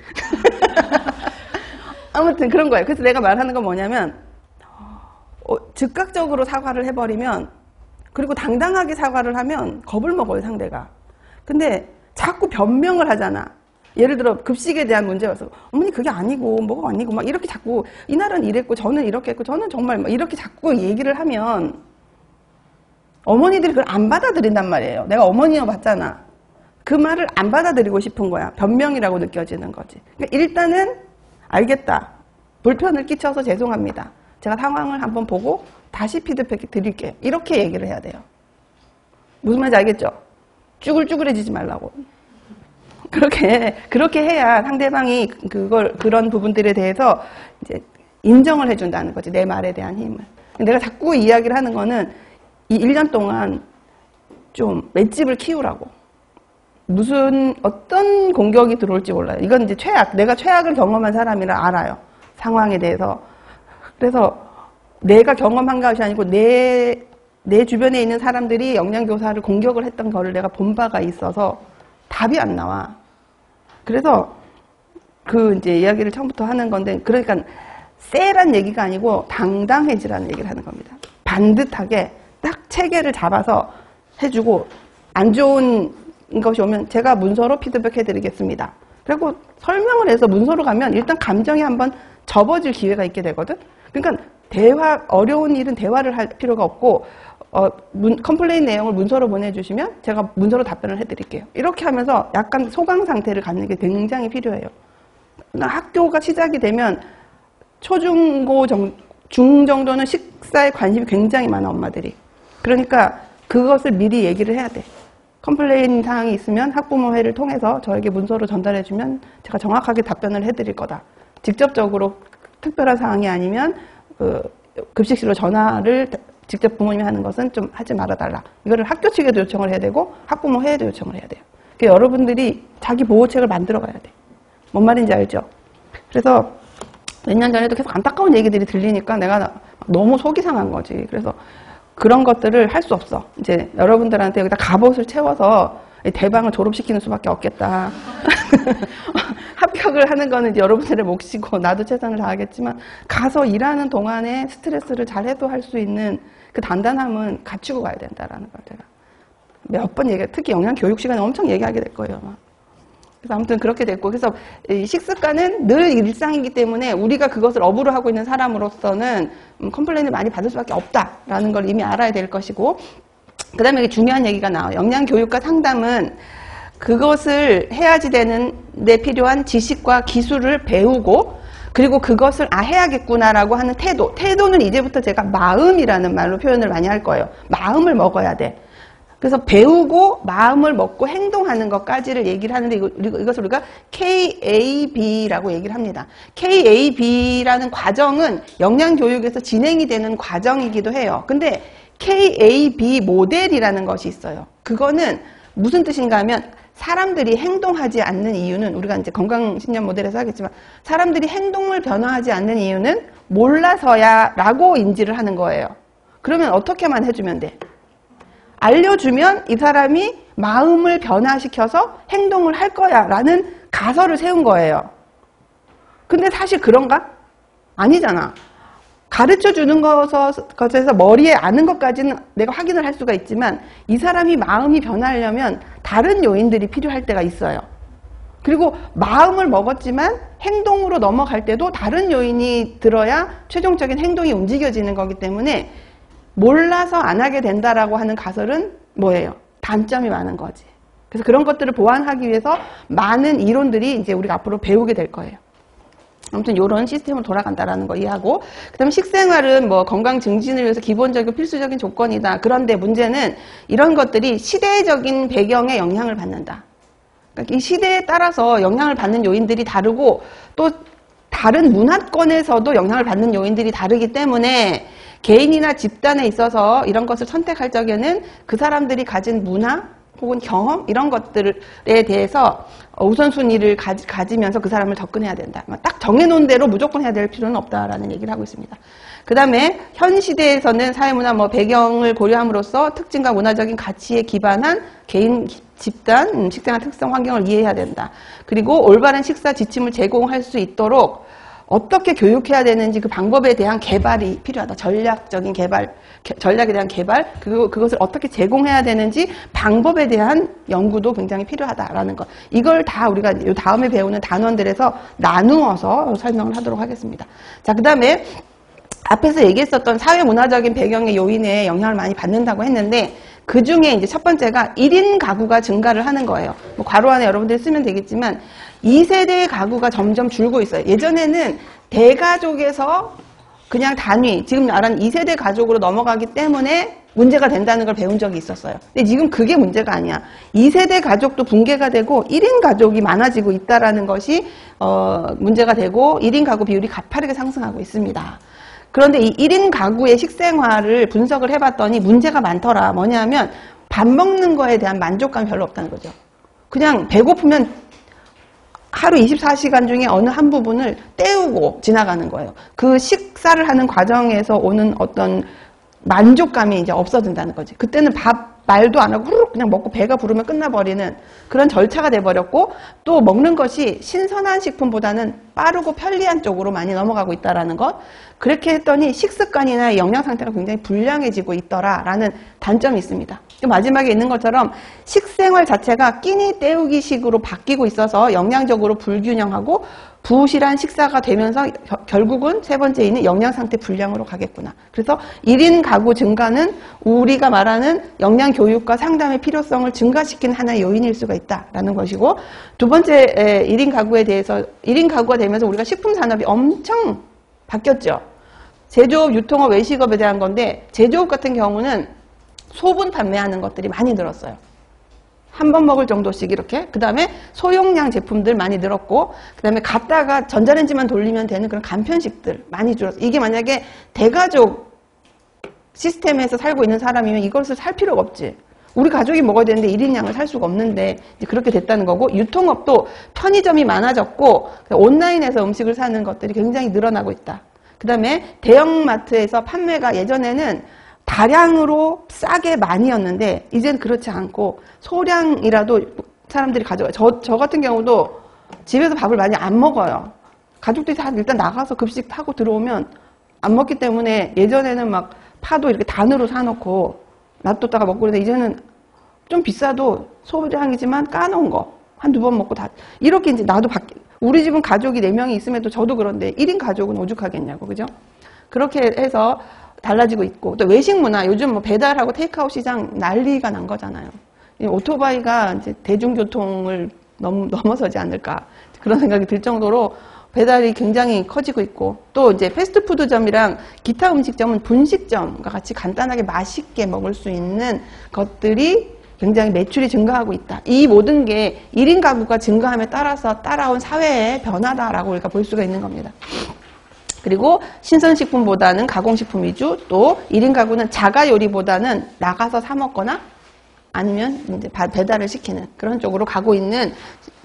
아무튼 그런 거예요. 그래서 내가 말하는 건 뭐냐면, 즉각적으로 사과를 해버리면, 그리고 당당하게 사과를 하면 겁을 먹어요, 상대가. 근데 자꾸 변명을 하잖아. 예를 들어 급식에 대한 문제여서 어머니 그게 아니고 뭐가 아니고 막 이렇게 자꾸 이날은 이랬고 저는 이렇게 했고 저는 정말 막 이렇게 자꾸 얘기를 하면 어머니들이 그걸 안 받아들인단 말이에요. 내가 어머니여 봤잖아. 그 말을 안 받아들이고 싶은 거야. 변명이라고 느껴지는 거지. 그러니까 일단은 알겠다. 불편을 끼쳐서 죄송합니다. 제가 상황을 한번 보고 다시 피드백 드릴게요. 이렇게 얘기를 해야 돼요. 무슨 말인지 알겠죠? 쭈글쭈글해지지 말라고. 그렇게 해야 상대방이 그런 부분들에 대해서 이제 인정을 해준다는 거지. 내 말에 대한 힘을. 내가 자꾸 이야기를 하는 거는 이 1년 동안 좀 맷집을 키우라고. 어떤 공격이 들어올지 몰라요. 이건 이제 내가 최악을 경험한 사람이라 알아요. 상황에 대해서. 그래서 내가 경험한 것이 아니고 내 주변에 있는 사람들이 영양교사를 공격을 했던 거를 내가 본 바가 있어서 답이 안 나와. 그래서 그 이제 이야기를 처음부터 하는 건데, 그러니까 쎄란 얘기가 아니고 당당해지라는 얘기를 하는 겁니다. 반듯하게 딱 체계를 잡아서 해주고, 안 좋은 것이 오면 제가 문서로 피드백 해드리겠습니다. 그리고 설명을 해서 문서로 가면 일단 감정이 한번 접어질 기회가 있게 되거든. 그러니까 어려운 일은 대화를 할 필요가 없고, 컴플레인 내용을 문서로 보내주시면 제가 문서로 답변을 해드릴게요. 이렇게 하면서 약간 소강 상태를 갖는 게 굉장히 필요해요. 학교가 시작이 되면 초중고 중 정도는 식사에 관심이 굉장히 많아, 엄마들이. 그러니까 그것을 미리 얘기를 해야 돼. 컴플레인 사항이 있으면 학부모회를 통해서 저에게 문서로 전달해주면 제가 정확하게 답변을 해드릴 거다. 직접적으로 특별한 사항이 아니면 급식실로 전화를 직접 부모님이 하는 것은 좀 하지 말아달라. 이거를 학교 측에도 요청을 해야 되고 학부모회에도 요청을 해야 돼요. 그러니까 여러분들이 자기 보호책을 만들어 가야 돼. 뭔 말인지 알죠? 그래서 몇 년 전에도 계속 안타까운 얘기들이 들리니까 내가 너무 속이 상한 거지. 그래서 그런 것들을 할 수 없어. 이제 여러분들한테 여기다 갑옷을 채워서 대방을 졸업시키는 수밖에 없겠다. 합격을 하는 거는 이제 여러분들의 몫이고 나도 최선을 다하겠지만 가서 일하는 동안에 스트레스를 잘 해소할 수 있는 그 단단함은 갖추고 가야 된다라는 걸 제가 몇 번 특히 영양교육 시간에 엄청 얘기하게 될 거예요. 아마. 그래서 아무튼 그렇게 됐고, 그래서 이 식습관은 늘 일상이기 때문에 우리가 그것을 업으로 하고 있는 사람으로서는 컴플레인을 많이 받을 수밖에 없다라는 걸 이미 알아야 될 것이고, 그 다음에 중요한 얘기가 나와요. 영양교육과 상담은 그것을 해야지 되는데 필요한 지식과 기술을 배우고, 그리고 그것을 해야겠구나라고 하는 태도는 이제부터 제가 마음이라는 말로 표현을 많이 할 거예요. 마음을 먹어야 돼. 그래서 배우고 마음을 먹고 행동하는 것까지를 얘기를 하는데 이것을 우리가 KAB라고 얘기를 합니다. KAB라는 과정은 영양교육에서 진행이 되는 과정이기도 해요. 근데 KAB 모델이라는 것이 있어요. 그거는 무슨 뜻인가 하면 사람들이 행동하지 않는 이유는 우리가 이제 건강신념 모델에서 하겠지만 사람들이 행동을 변화하지 않는 이유는 몰라서야 라고 인지를 하는 거예요. 그러면 어떻게만 해주면 돼? 알려주면 이 사람이 마음을 변화시켜서 행동을 할 거야 라는 가설을 세운 거예요. 근데 사실 그런가? 아니잖아. 가르쳐주는 것에서 머리에 아는 것까지는 내가 확인을 할 수가 있지만 이 사람이 마음이 변하려면 다른 요인들이 필요할 때가 있어요. 그리고 마음을 먹었지만 행동으로 넘어갈 때도 다른 요인이 들어야 최종적인 행동이 움직여지는 거기 때문에 몰라서 안 하게 된다라고 하는 가설은 뭐예요? 단점이 많은 거지. 그래서 그런 것들을 보완하기 위해서 많은 이론들이 이제 우리가 앞으로 배우게 될 거예요. 아무튼 이런 시스템으로 돌아간다라는 거 이해하고, 그 다음에 식생활은 뭐 건강 증진을 위해서 기본적이고 필수적인 조건이다. 그런데 문제는 이런 것들이 시대적인 배경에 영향을 받는다. 그러니까 이 시대에 따라서 영향을 받는 요인들이 다르고 또 다른 문화권에서도 영향을 받는 요인들이 다르기 때문에 개인이나 집단에 있어서 이런 것을 선택할 적에는 그 사람들이 가진 문화 혹은 경험 이런 것들에 대해서 우선순위를 가지면서 그 사람을 접근해야 된다. 딱 정해놓은 대로 무조건 해야 될 필요는 없다라는 얘기를 하고 있습니다. 그 다음에 현 시대에서는 사회문화 배경을 고려함으로써 특징과 문화적인 가치에 기반한 개인, 집단, 식생활 특성 환경을 이해해야 된다. 그리고 올바른 식사 지침을 제공할 수 있도록 어떻게 교육해야 되는지 그 방법에 대한 개발이 필요하다. 전략적인 개발, 전략에 대한 개발, 그리고 그것을 어떻게 제공해야 되는지 방법에 대한 연구도 굉장히 필요하다라는 것. 이걸 다 우리가 이 다음에 배우는 단원들에서 나누어서 설명을 하도록 하겠습니다. 자, 그 다음에 앞에서 얘기했었던 사회문화적인 배경의 요인에 영향을 많이 받는다고 했는데 그 중에 이제 첫 번째가 1인 가구가 증가를 하는 거예요. 뭐 괄호 안에 여러분들이 쓰면 되겠지만 2세대의 가구가 점점 줄고 있어요. 예전에는 대가족에서 그냥 단위, 지금 말한 2세대 가족으로 넘어가기 때문에 문제가 된다는 걸 배운 적이 있었어요. 근데 지금 그게 문제가 아니야. 2세대 가족도 붕괴가 되고 1인 가족이 많아지고 있다는 것이 문제가 되고 1인 가구 비율이 가파르게 상승하고 있습니다. 그런데 이 1인 가구의 식생활을 분석을 해봤더니 문제가 많더라. 뭐냐면 밥 먹는 거에 대한 만족감이 별로 없다는 거죠. 그냥 배고프면 하루 24시간 중에 어느 한 부분을 때우고 지나가는 거예요. 그 식사를 하는 과정에서 오는 어떤 만족감이 이제 없어진다는 거지. 그때는 밥 말도 안 하고 후루룩 그냥 먹고 배가 부르면 끝나버리는 그런 절차가 돼버렸고, 또 먹는 것이 신선한 식품보다는 빠르고 편리한 쪽으로 많이 넘어가고 있다라는 것. 그렇게 했더니 식습관이나 영양 상태가 굉장히 불량해지고 있더라라는 단점이 있습니다. 마지막에 있는 것처럼 식생활 자체가 끼니 때우기식으로 바뀌고 있어서 영양적으로 불균형하고 부실한 식사가 되면서 결국은 세 번째 있는 영양 상태 불량으로 가겠구나. 그래서 1인 가구 증가는 우리가 말하는 영양 교육과 상담의 필요성을 증가시키는 하나의 요인일 수가 있다라는 것이고, 두 번째 1인 가구에 대해서 1인 가구가 되면서 우리가 식품 산업이 엄청 바뀌었죠. 제조업, 유통업, 외식업에 대한 건데, 제조업 같은 경우는 소분 판매하는 것들이 많이 늘었어요. 한 번 먹을 정도씩 이렇게. 그 다음에 소용량 제품들 많이 늘었고, 그 다음에 갖다가 전자레인지만 돌리면 되는 그런 간편식들 많이 줄었어요. 이게 만약에 대가족 시스템에서 살고 있는 사람이면 이것을 살 필요가 없지. 우리 가족이 먹어야 되는데 1인량을 살 수가 없는데 이제 그렇게 됐다는 거고, 유통업도 편의점이 많아졌고 온라인에서 음식을 사는 것들이 굉장히 늘어나고 있다. 그 다음에 대형마트에서 판매가 예전에는 다량으로 싸게 많이였는데 이제는 그렇지 않고 소량이라도 사람들이 가져가요. 저 같은 경우도 집에서 밥을 많이 안 먹어요. 가족들이 다 일단 나가서 급식 타고 들어오면 안 먹기 때문에 예전에는 막 파도 이렇게 단으로 사놓고 놔뒀다가 먹고 그러는데 이제는 좀 비싸도 소량이지만 까놓은 거 한두 번 먹고 다 이렇게 이제 나도 우리 집은 가족이 4명이 있음에도 저도 그런데 1인 가족은 오죽하겠냐고, 그죠? 그렇게 해서 달라지고 있고, 또 외식 문화, 요즘 뭐 배달하고 테이크아웃 시장 난리가 난 거잖아요. 오토바이가 이제 대중교통을 넘어서지 않을까 그런 생각이 들 정도로 배달이 굉장히 커지고 있고, 또 이제 패스트푸드점이랑 기타 음식점은 분식점과 같이 간단하게 맛있게 먹을 수 있는 것들이 굉장히 매출이 증가하고 있다. 이 모든 게 1인 가구가 증가함에 따라서 따라온 사회의 변화다라고 우리가 볼 수가 있는 겁니다. 그리고 신선식품보다는 가공식품 위주, 또 1인 가구는 자가 요리보다는 나가서 사 먹거나 아니면 이제 배달을 시키는 그런 쪽으로 가고 있는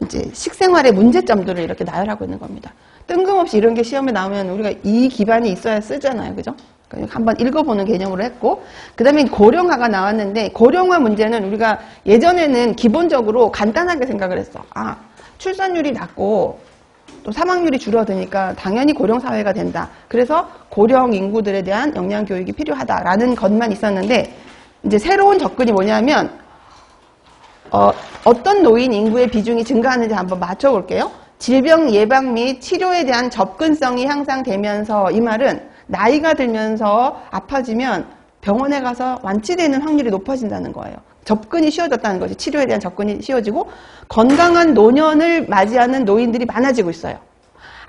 이제 식생활의 문제점들을 이렇게 나열하고 있는 겁니다. 뜬금없이 이런 게 시험에 나오면 우리가 이 기반이 있어야 쓰잖아요. 그죠? 그러니까 한번 읽어보는 개념으로 했고, 그 다음에 고령화가 나왔는데, 고령화 문제는 우리가 예전에는 기본적으로 간단하게 생각을 했어. 아, 출산율이 낮고 또 사망률이 줄어드니까 당연히 고령사회가 된다. 그래서 고령 인구들에 대한 영양교육이 필요하다라는 것만 있었는데, 이제 새로운 접근이 뭐냐면 어떤 노인 인구의 비중이 증가하는지 한번 맞춰볼게요. 질병 예방 및 치료에 대한 접근성이 향상되면서, 이 말은 나이가 들면서 아파지면 병원에 가서 완치되는 확률이 높아진다는 거예요. 접근이 쉬워졌다는 거지. 치료에 대한 접근이 쉬워지고 건강한 노년을 맞이하는 노인들이 많아지고 있어요.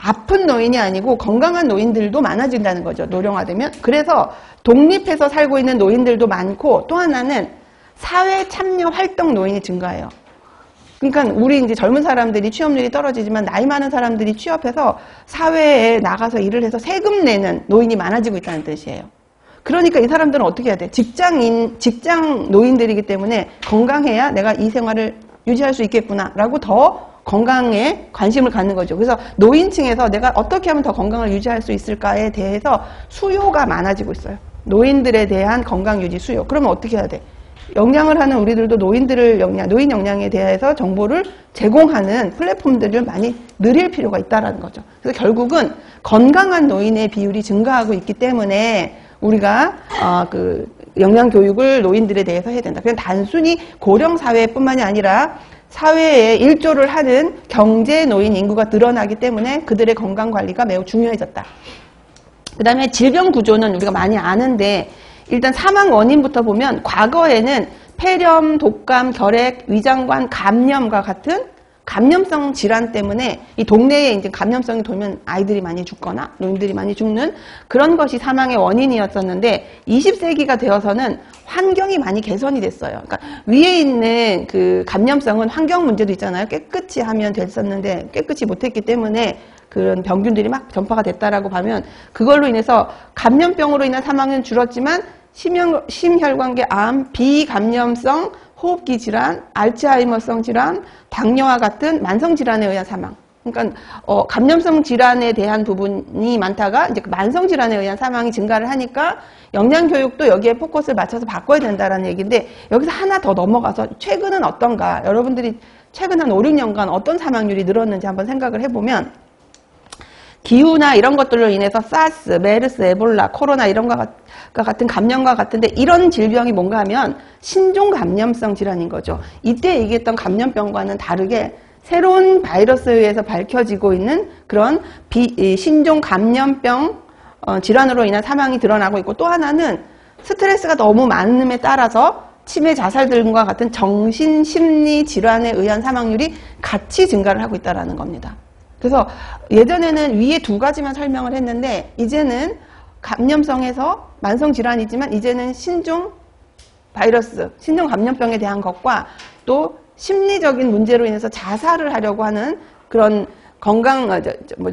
아픈 노인이 아니고 건강한 노인들도 많아진다는 거죠. 노령화되면. 그래서 독립해서 살고 있는 노인들도 많고, 또 하나는 사회 참여 활동 노인이 증가해요. 그러니까 우리 이제 젊은 사람들이 취업률이 떨어지지만 나이 많은 사람들이 취업해서 사회에 나가서 일을 해서 세금 내는 노인이 많아지고 있다는 뜻이에요. 그러니까 이 사람들은 어떻게 해야 돼? 직장 노인들이기 때문에 건강해야 내가 이 생활을 유지할 수 있겠구나라고 더 건강에 관심을 갖는 거죠. 그래서 노인층에서 내가 어떻게 하면 더 건강을 유지할 수 있을까에 대해서 수요가 많아지고 있어요. 노인들에 대한 건강 유지 수요. 그러면 어떻게 해야 돼? 영양을 하는 우리들도 노인 영양에 대해서 정보를 제공하는 플랫폼들을 많이 늘릴 필요가 있다는 거죠. 그래서 결국은 건강한 노인의 비율이 증가하고 있기 때문에 우리가 그 영양 교육을 노인들에 대해서 해야 된다. 그냥 단순히 고령 사회뿐만이 아니라 사회에 일조를 하는 경제 노인 인구가 늘어나기 때문에 그들의 건강 관리가 매우 중요해졌다. 그 다음에 질병 구조는 우리가 많이 아는데, 일단 사망 원인부터 보면 과거에는 폐렴, 독감, 결핵, 위장관 감염과 같은 감염성 질환 때문에 이 동네에 이제 감염성이 돌면 아이들이 많이 죽거나 노인들이 많이 죽는 그런 것이 사망의 원인이었었는데, 20세기가 되어서는 환경이 많이 개선이 됐어요. 그러니까 위에 있는 그 감염성은 환경 문제도 있잖아요. 깨끗이 하면 됐었는데 깨끗이 못했기 때문에 그런 병균들이 막 전파가 됐다라고 하면, 그걸로 인해서 감염병으로 인한 사망은 줄었지만 심혈관계 암, 비감염성 호흡기 질환, 알츠하이머성 질환, 당뇨와 같은 만성 질환에 의한 사망, 그러니까 감염성 질환에 대한 부분이 많다가 이제 만성 질환에 의한 사망이 증가를 하니까 영양 교육도 여기에 포커스를 맞춰서 바꿔야 된다라는 얘기인데 여기서 하나 더 넘어가서 최근은 어떤가? 여러분들이 최근 한 5, 6년간 어떤 사망률이 늘었는지 한번 생각을 해보면 기후나 이런 것들로 인해서 사스, 메르스, 에볼라, 코로나 이런 것 같은 감염과 같은데 이런 질병이 뭔가 하면 신종 감염성 질환인 거죠. 이때 얘기했던 감염병과는 다르게 새로운 바이러스에 의해서 밝혀지고 있는 그런 신종 감염병 질환으로 인한 사망이 드러나고 있고 또 하나는 스트레스가 너무 많음에 따라서 치매, 자살 등과 같은 정신, 심리 질환에 의한 사망률이 같이 증가를 하고 있다는 겁니다. 그래서 예전에는 위에 두 가지만 설명을 했는데 이제는 감염성에서 만성 질환이지만 이제는 신종 바이러스, 신종 감염병에 대한 것과 또 심리적인 문제로 인해서 자살을 하려고 하는 그런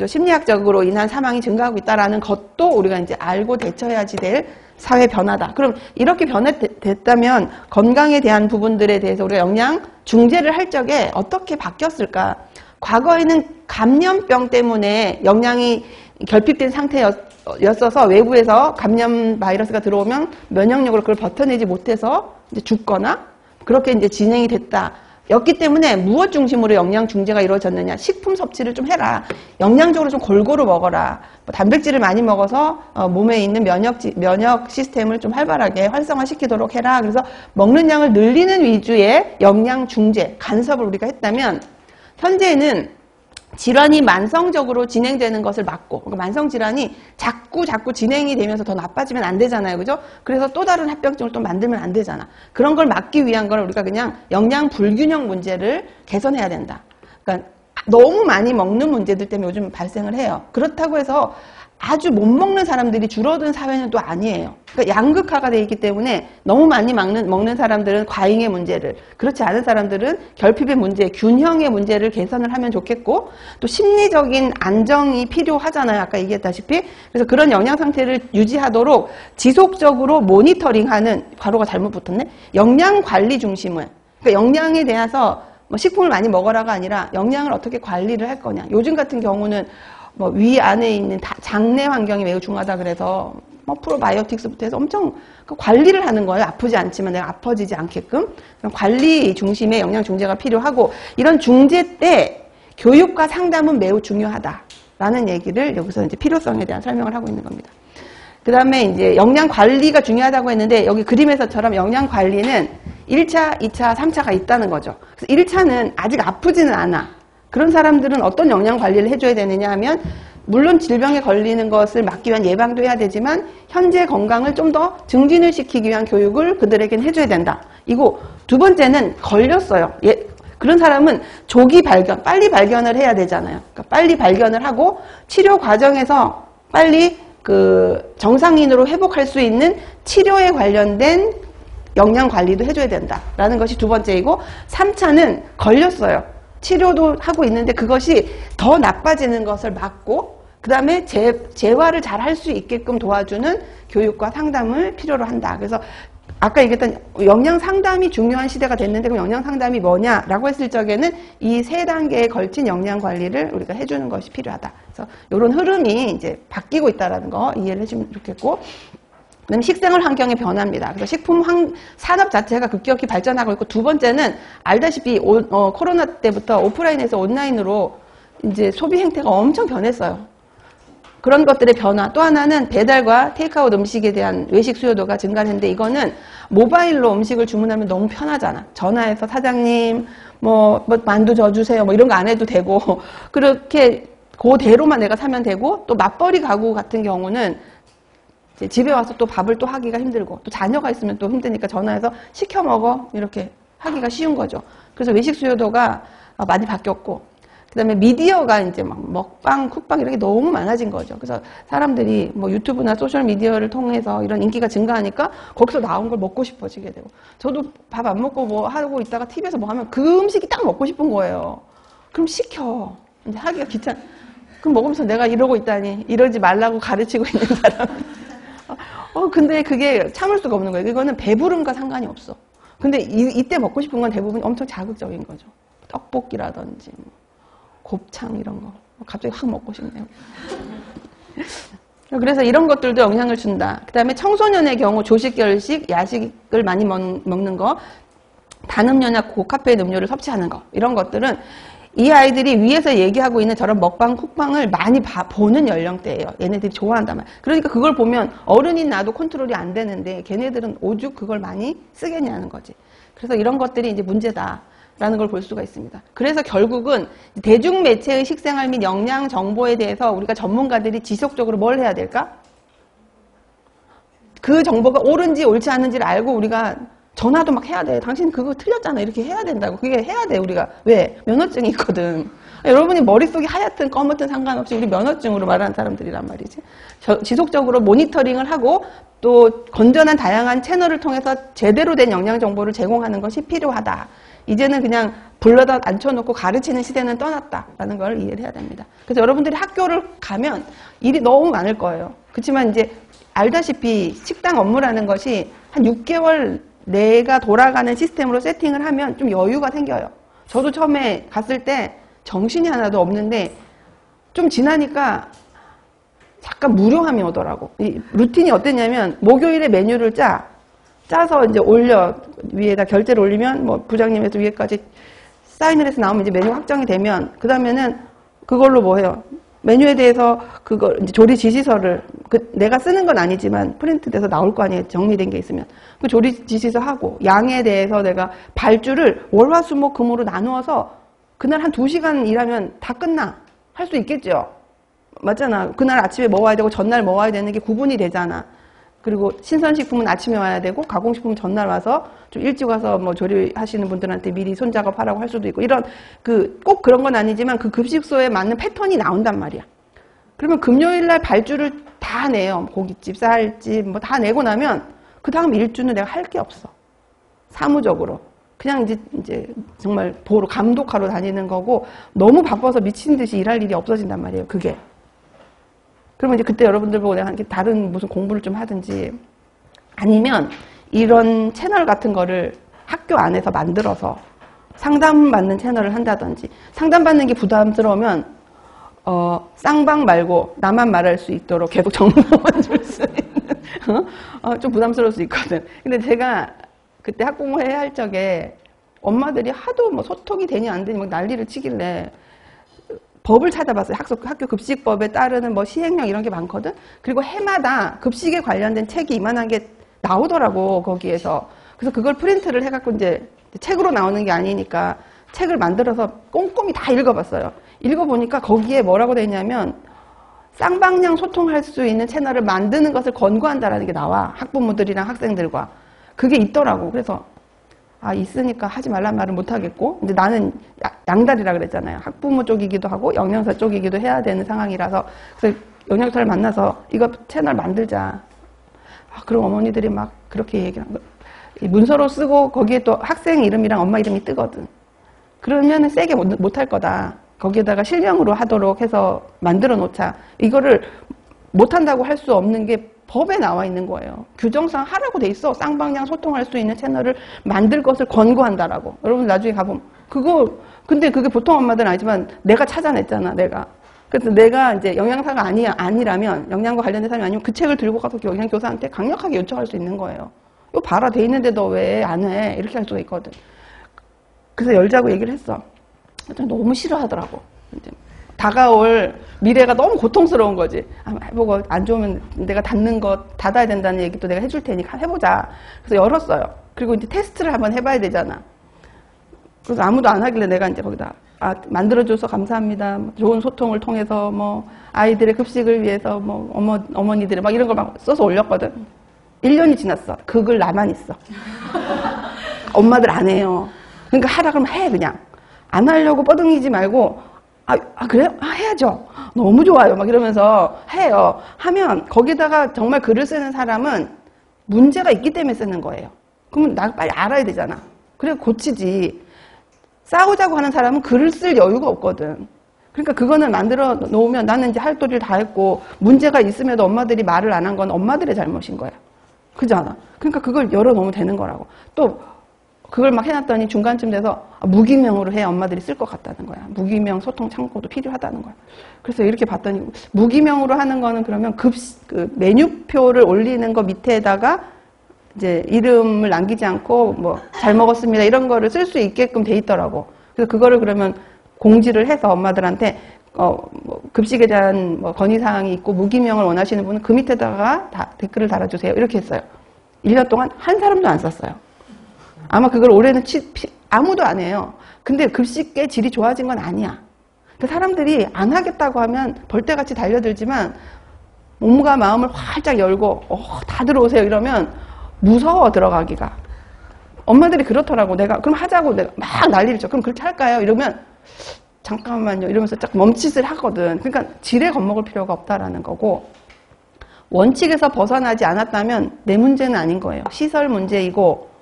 심리학적으로 인한 사망이 증가하고 있다는 것도 우리가 이제 알고 대처해야지 될 사회 변화다. 그럼 이렇게 변화됐다면 건강에 대한 부분들에 대해서 우리가 영양 중재를 할 적에 어떻게 바뀌었을까? 과거에는 감염병 때문에 영양이 결핍된 상태였어서 외부에서 감염 바이러스가 들어오면 면역력으로 그걸 버텨내지 못해서 이제 죽거나 그렇게 이제 진행이 됐다. 였기 때문에 무엇 중심으로 영양 중재가 이루어졌느냐? 식품 섭취를 좀 해라. 영양적으로 좀 골고루 먹어라. 단백질을 많이 먹어서 몸에 있는 면역 시스템을 좀 활발하게 활성화시키도록 해라. 그래서 먹는 양을 늘리는 위주의 영양 중재, 간섭을 우리가 했다면 현재는 질환이 만성적으로 진행되는 것을 막고 그러니까 만성 질환이 자꾸 진행이 되면서 더 나빠지면 안 되잖아요. 그죠? 그래서 또 다른 합병증을 또 만들면 안 되잖아. 그런 걸 막기 위한 걸 우리가 그냥 영양 불균형 문제를 개선해야 된다. 그러니까 너무 많이 먹는 문제들 때문에 요즘 발생을 해요. 그렇다고 해서 아주 못 먹는 사람들이 줄어든 사회는 또 아니에요. 그러니까 양극화가 돼 있기 때문에 너무 많이 먹는 사람들은 과잉의 문제를, 그렇지 않은 사람들은 결핍의 문제, 균형의 문제를 개선을 하면 좋겠고 또 심리적인 안정이 필요하잖아요. 아까 얘기했다시피. 그래서 그런 영양 상태를 유지하도록 지속적으로 모니터링하는, 괄호가 잘못 붙었네, 영양 관리 중심을, 그러니까 영양에 대해서 뭐 식품을 많이 먹어라가 아니라 영양을 어떻게 관리를 할 거냐. 요즘 같은 경우는 뭐 위 안에 있는 장내 환경이 매우 중요하다 그래서 뭐 프로바이오틱스부터 해서 엄청 그 관리를 하는 거예요. 아프지 않지만 내가 아파지지 않게끔 관리 중심의 영양 중재가 필요하고 이런 중재 때 교육과 상담은 매우 중요하다라는 얘기를 여기서 이제 필요성에 대한 설명을 하고 있는 겁니다. 그 다음에 이제 영양 관리가 중요하다고 했는데 여기 그림에서처럼 영양 관리는 1차, 2차, 3차가 있다는 거죠. 그래서 1차는 아직 아프지는 않아. 그런 사람들은 어떤 영양 관리를 해줘야 되느냐 하면 물론 질병에 걸리는 것을 막기 위한 예방도 해야 되지만 현재 건강을 좀 더 증진을 시키기 위한 교육을 그들에게는 해줘야 된다. 이거 두 번째는 걸렸어요. 그런 사람은 조기 발견, 빨리 발견을 해야 되잖아요. 그러니까 빨리 발견을 하고 치료 과정에서 빨리 그 정상인으로 회복할 수 있는 치료에 관련된 영양 관리도 해줘야 된다라는 것이 두 번째이고 3차는 걸렸어요. 치료도 하고 있는데 그것이 더 나빠지는 것을 막고 그 다음에 재활을 잘 할 수 있게끔 도와주는 교육과 상담을 필요로 한다. 그래서 아까 얘기했던 영양 상담이 중요한 시대가 됐는데 그럼 영양 상담이 뭐냐라고 했을 적에는 이 세 단계에 걸친 영양 관리를 우리가 해주는 것이 필요하다. 그래서 이런 흐름이 이제 바뀌고 있다는 거 이해를 해주면 좋겠고 그다음에 식생활 환경의 변화입니다. 그래서 식품 산업 자체가 급격히 발전하고 있고 두 번째는 알다시피 코로나 때부터 오프라인에서 온라인으로 이제 소비 행태가 엄청 변했어요. 그런 것들의 변화. 또 하나는 배달과 테이크아웃 음식에 대한 외식 수요도가 증가를 했는데 이거는 모바일로 음식을 주문하면 너무 편하잖아. 전화해서 사장님 뭐 만두 줘 주세요. 뭐 이런 거 안 해도 되고 그렇게 그대로만 내가 사면 되고 또 맞벌이 가구 같은 경우는 집에 와서 또 밥을 또 하기가 힘들고 또 자녀가 있으면 또 힘드니까 전화해서 시켜 먹어 이렇게 하기가 쉬운 거죠. 그래서 외식 수요도가 많이 바뀌었고 그다음에 미디어가 이제 막 먹방, 쿡방 이런 게 너무 많아진 거죠. 그래서 사람들이 뭐 유튜브나 소셜 미디어를 통해서 이런 인기가 증가하니까 거기서 나온 걸 먹고 싶어지게 되고 저도 밥 안 먹고 뭐 하고 있다가 TV에서 뭐 하면 그 음식이 딱 먹고 싶은 거예요. 그럼 시켜. 이제 하기가 귀찮. 그럼 먹으면서 내가 이러고 있다니 이러지 말라고 가르치고 있는 사람. 근데 그게 참을 수가 없는 거예요. 이거는 배부름과 상관이 없어. 근데 이때 먹고 싶은 건 대부분 엄청 자극적인 거죠. 떡볶이라든지 곱창 이런 거. 갑자기 확 먹고 싶네요. 그래서 이런 것들도 영향을 준다. 그 다음에 청소년의 경우 조식, 결식, 야식을 많이 먹는 거, 단음료나 고카페인 음료를 섭취하는 거, 이런 것들은 이 아이들이 위에서 얘기하고 있는 저런 먹방, 쿡방을 많이 보는 연령대예요. 얘네들이 좋아한단 말이에요. 그러니까 그걸 보면 어른인 나도 컨트롤이 안 되는데 걔네들은 오죽 그걸 많이 쓰겠냐는 거지. 그래서 이런 것들이 이제 문제다라는 걸 볼 수가 있습니다. 그래서 결국은 대중매체의 식생활 및 영양 정보에 대해서 우리가 전문가들이 지속적으로 뭘 해야 될까? 그 정보가 옳은지 옳지 않은지를 알고 우리가 전화도 막 해야 돼. 당신 그거 틀렸잖아. 이렇게 해야 된다고. 그게 해야 돼, 우리가. 왜? 면허증이 있거든. 여러분이 머릿속이 하얗든 검었든 상관없이 우리 면허증으로 말하는 사람들이란 말이지. 지속적으로 모니터링을 하고 또 건전한 다양한 채널을 통해서 제대로 된 영양 정보를 제공하는 것이 필요하다. 이제는 그냥 불러다 앉혀놓고 가르치는 시대는 떠났다라는 걸 이해를 해야 됩니다. 그래서 여러분들이 학교를 가면 일이 너무 많을 거예요. 그렇지만 이제 알다시피 식당 업무라는 것이 한 6개월 내가 돌아가는 시스템으로 세팅을 하면 좀 여유가 생겨요. 저도 처음에 갔을 때 정신이 하나도 없는데 좀 지나니까 잠깐 무료함이 오더라고. 이 루틴이 어땠냐면 목요일에 메뉴를 짜서 이제 올려 위에다 결제를 올리면 뭐 부장님에서 위에까지 사인을 해서 나오면 이제 메뉴 확정이 되면 그 다음에는 그걸로 뭐 해요? 메뉴에 대해서 그걸 이제 조리 지시서를 내가 쓰는 건 아니지만 프린트돼서 나올 거 아니에요. 정리된 게 있으면 그 조리 지시서 하고 양에 대해서 내가 발주를 월화수목금으로 나누어서 그날 한 2시간 일하면 다 끝나 할 수 있겠죠. 맞잖아. 그날 아침에 뭐 와야 되고 전날 뭐 와야 되는 게 구분이 되잖아. 그리고 신선식품은 아침에 와야 되고 가공식품은 전날 와서 좀 일찍 와서 뭐 조리하시는 분들한테 미리 손작업하라고 할 수도 있고 이런 꼭 그런 건 아니지만 그 급식소에 맞는 패턴이 나온단 말이야. 그러면 금요일 날 발주를 다 내요. 고깃집, 쌀집 뭐 다 내고 나면 그 다음 일주는 내가 할 게 없어. 사무적으로. 그냥 이제 정말 보러 감독하러 다니는 거고 너무 바빠서 미친 듯이 일할 일이 없어진단 말이에요. 그게. 그러면 이제 그때 여러분들 보고 내가 다른 무슨 공부를 좀 하든지 아니면 이런 채널 같은 거를 학교 안에서 만들어서 상담받는 채널을 한다든지 상담받는 게 부담스러우면 쌍방 말고 나만 말할 수 있도록 계속 정보만 줄 수 있는 좀 부담스러울 수 있거든. 근데 제가 그때 학부모 해야 할 적에 엄마들이 하도 뭐 소통이 되니 안 되니 막 난리를 치길래 법을 찾아봤어요. 학교 급식법에 따르는 뭐 시행령 이런 게 많거든. 그리고 해마다 급식에 관련된 책이 이만한 게 나오더라고 거기에서. 그래서 그걸 프린트를 해갖고 이제 책으로 나오는 게 아니니까 책을 만들어서 꼼꼼히 다 읽어봤어요. 읽어보니까 거기에 뭐라고 돼 있냐면 쌍방향 소통할 수 있는 채널을 만드는 것을 권고한다라는 게 나와. 학부모들이랑 학생들과. 그게 있더라고. 그래서 있으니까 하지 말란 말은 못하겠고, 근데 나는 양다리라 그랬잖아요. 학부모 쪽이기도 하고, 영양사 쪽이기도 해야 되는 상황이라서, 그래서 영양사를 만나서 이거 채널 만들자. 그럼 어머니들이 막 그렇게 얘기를 한 거. 문서로 쓰고, 거기에 또 학생 이름이랑 엄마 이름이 뜨거든. 그러면은 세게 못할 거다. 거기에다가 실명으로 하도록 해서 만들어 놓자. 이거를 못한다고 할 수 없는 게 법에 나와 있는 거예요. 규정상 하라고 돼 있어. 쌍방향 소통할 수 있는 채널을 만들 것을 권고한다라고. 여러분 나중에 가보면 근데 그게 보통 엄마들은 아니지만 내가 찾아냈잖아. 그래서 내가 이제 영양사가 아니라면 영양과 관련된 사람이 아니면 그 책을 들고 가서 영양교사한테 강력하게 요청할 수 있는 거예요. 이거 봐라 돼 있는데 너 왜 안 해? 이렇게 할 수가 있거든. 그래서 열자고 얘기를 했어. 너무 싫어하더라고. 이제 다가올 미래가 너무 고통스러운 거지. 해보고 안 좋으면 내가 닫아야 된다는 얘기도 내가 해줄 테니까 해보자. 그래서 열었어요. 그리고 이제 테스트를 한번 해봐야 되잖아. 그래서 아무도 안 하길래 내가 이제 거기다 만들어줘서 감사합니다. 좋은 소통을 통해서 뭐 아이들의 급식을 위해서 뭐 어머니들의 막 이런 걸 막 써서 올렸거든. 1년이 지났어. 그 글 나만 있어. 엄마들 안 해요. 그러니까 하라 그러면 해 그냥. 안 하려고 뻐둥이지 말고 그래요? 해야죠. 너무 좋아요. 막 이러면서 해요. 하면 거기다가 정말 글을 쓰는 사람은 문제가 있기 때문에 쓰는 거예요. 그러면 나 빨리 알아야 되잖아. 그래 고치지. 싸우자고 하는 사람은 글을 쓸 여유가 없거든. 그러니까 그거는 만들어 놓으면 나는 이제 할 도리를 다 했고 문제가 있음에도 엄마들이 말을 안 한 건 엄마들의 잘못인 거야. 그렇지 않아? 그러니까 그걸 열어놓으면 되는 거라고. 또 그걸 막 해놨더니 중간쯤 돼서 무기명으로 해야 엄마들이 쓸 것 같다는 거야. 무기명 소통 창구도 필요하다는 거야. 그래서 이렇게 봤더니 무기명으로 하는 거는 그러면 그 메뉴표를 올리는 거 밑에다가 이제 이름을 남기지 않고 뭐 잘 먹었습니다 이런 거를 쓸 수 있게끔 돼 있더라고. 그래서 그거를 그러면 공지를 해서 엄마들한테 뭐 급식에 대한 뭐 건의사항이 있고 무기명을 원하시는 분은 그 밑에다가 댓글을 달아주세요. 이렇게 했어요. 1년 동안 한 사람도 안 썼어요. 아마 그걸 올해는 아무도 안 해요. 근데 급식의 질이 좋아진 건 아니야. 그 사람들이 안 하겠다고 하면 벌떼같이 달려들지만 몸과 마음을 활짝 열고 다 들어오세요 이러면 무서워 들어가기가. 엄마들이 그렇더라고. 내가 그럼 하자고 내가 막 난리를 쳐. 그럼 그렇게 할까요? 이러면 잠깐만요 이러면서 딱 멈칫을 하거든. 그러니까 질에 겁먹을 필요가 없다라는 거고, 원칙에서 벗어나지 않았다면 내 문제는 아닌 거예요. 시설 문제이고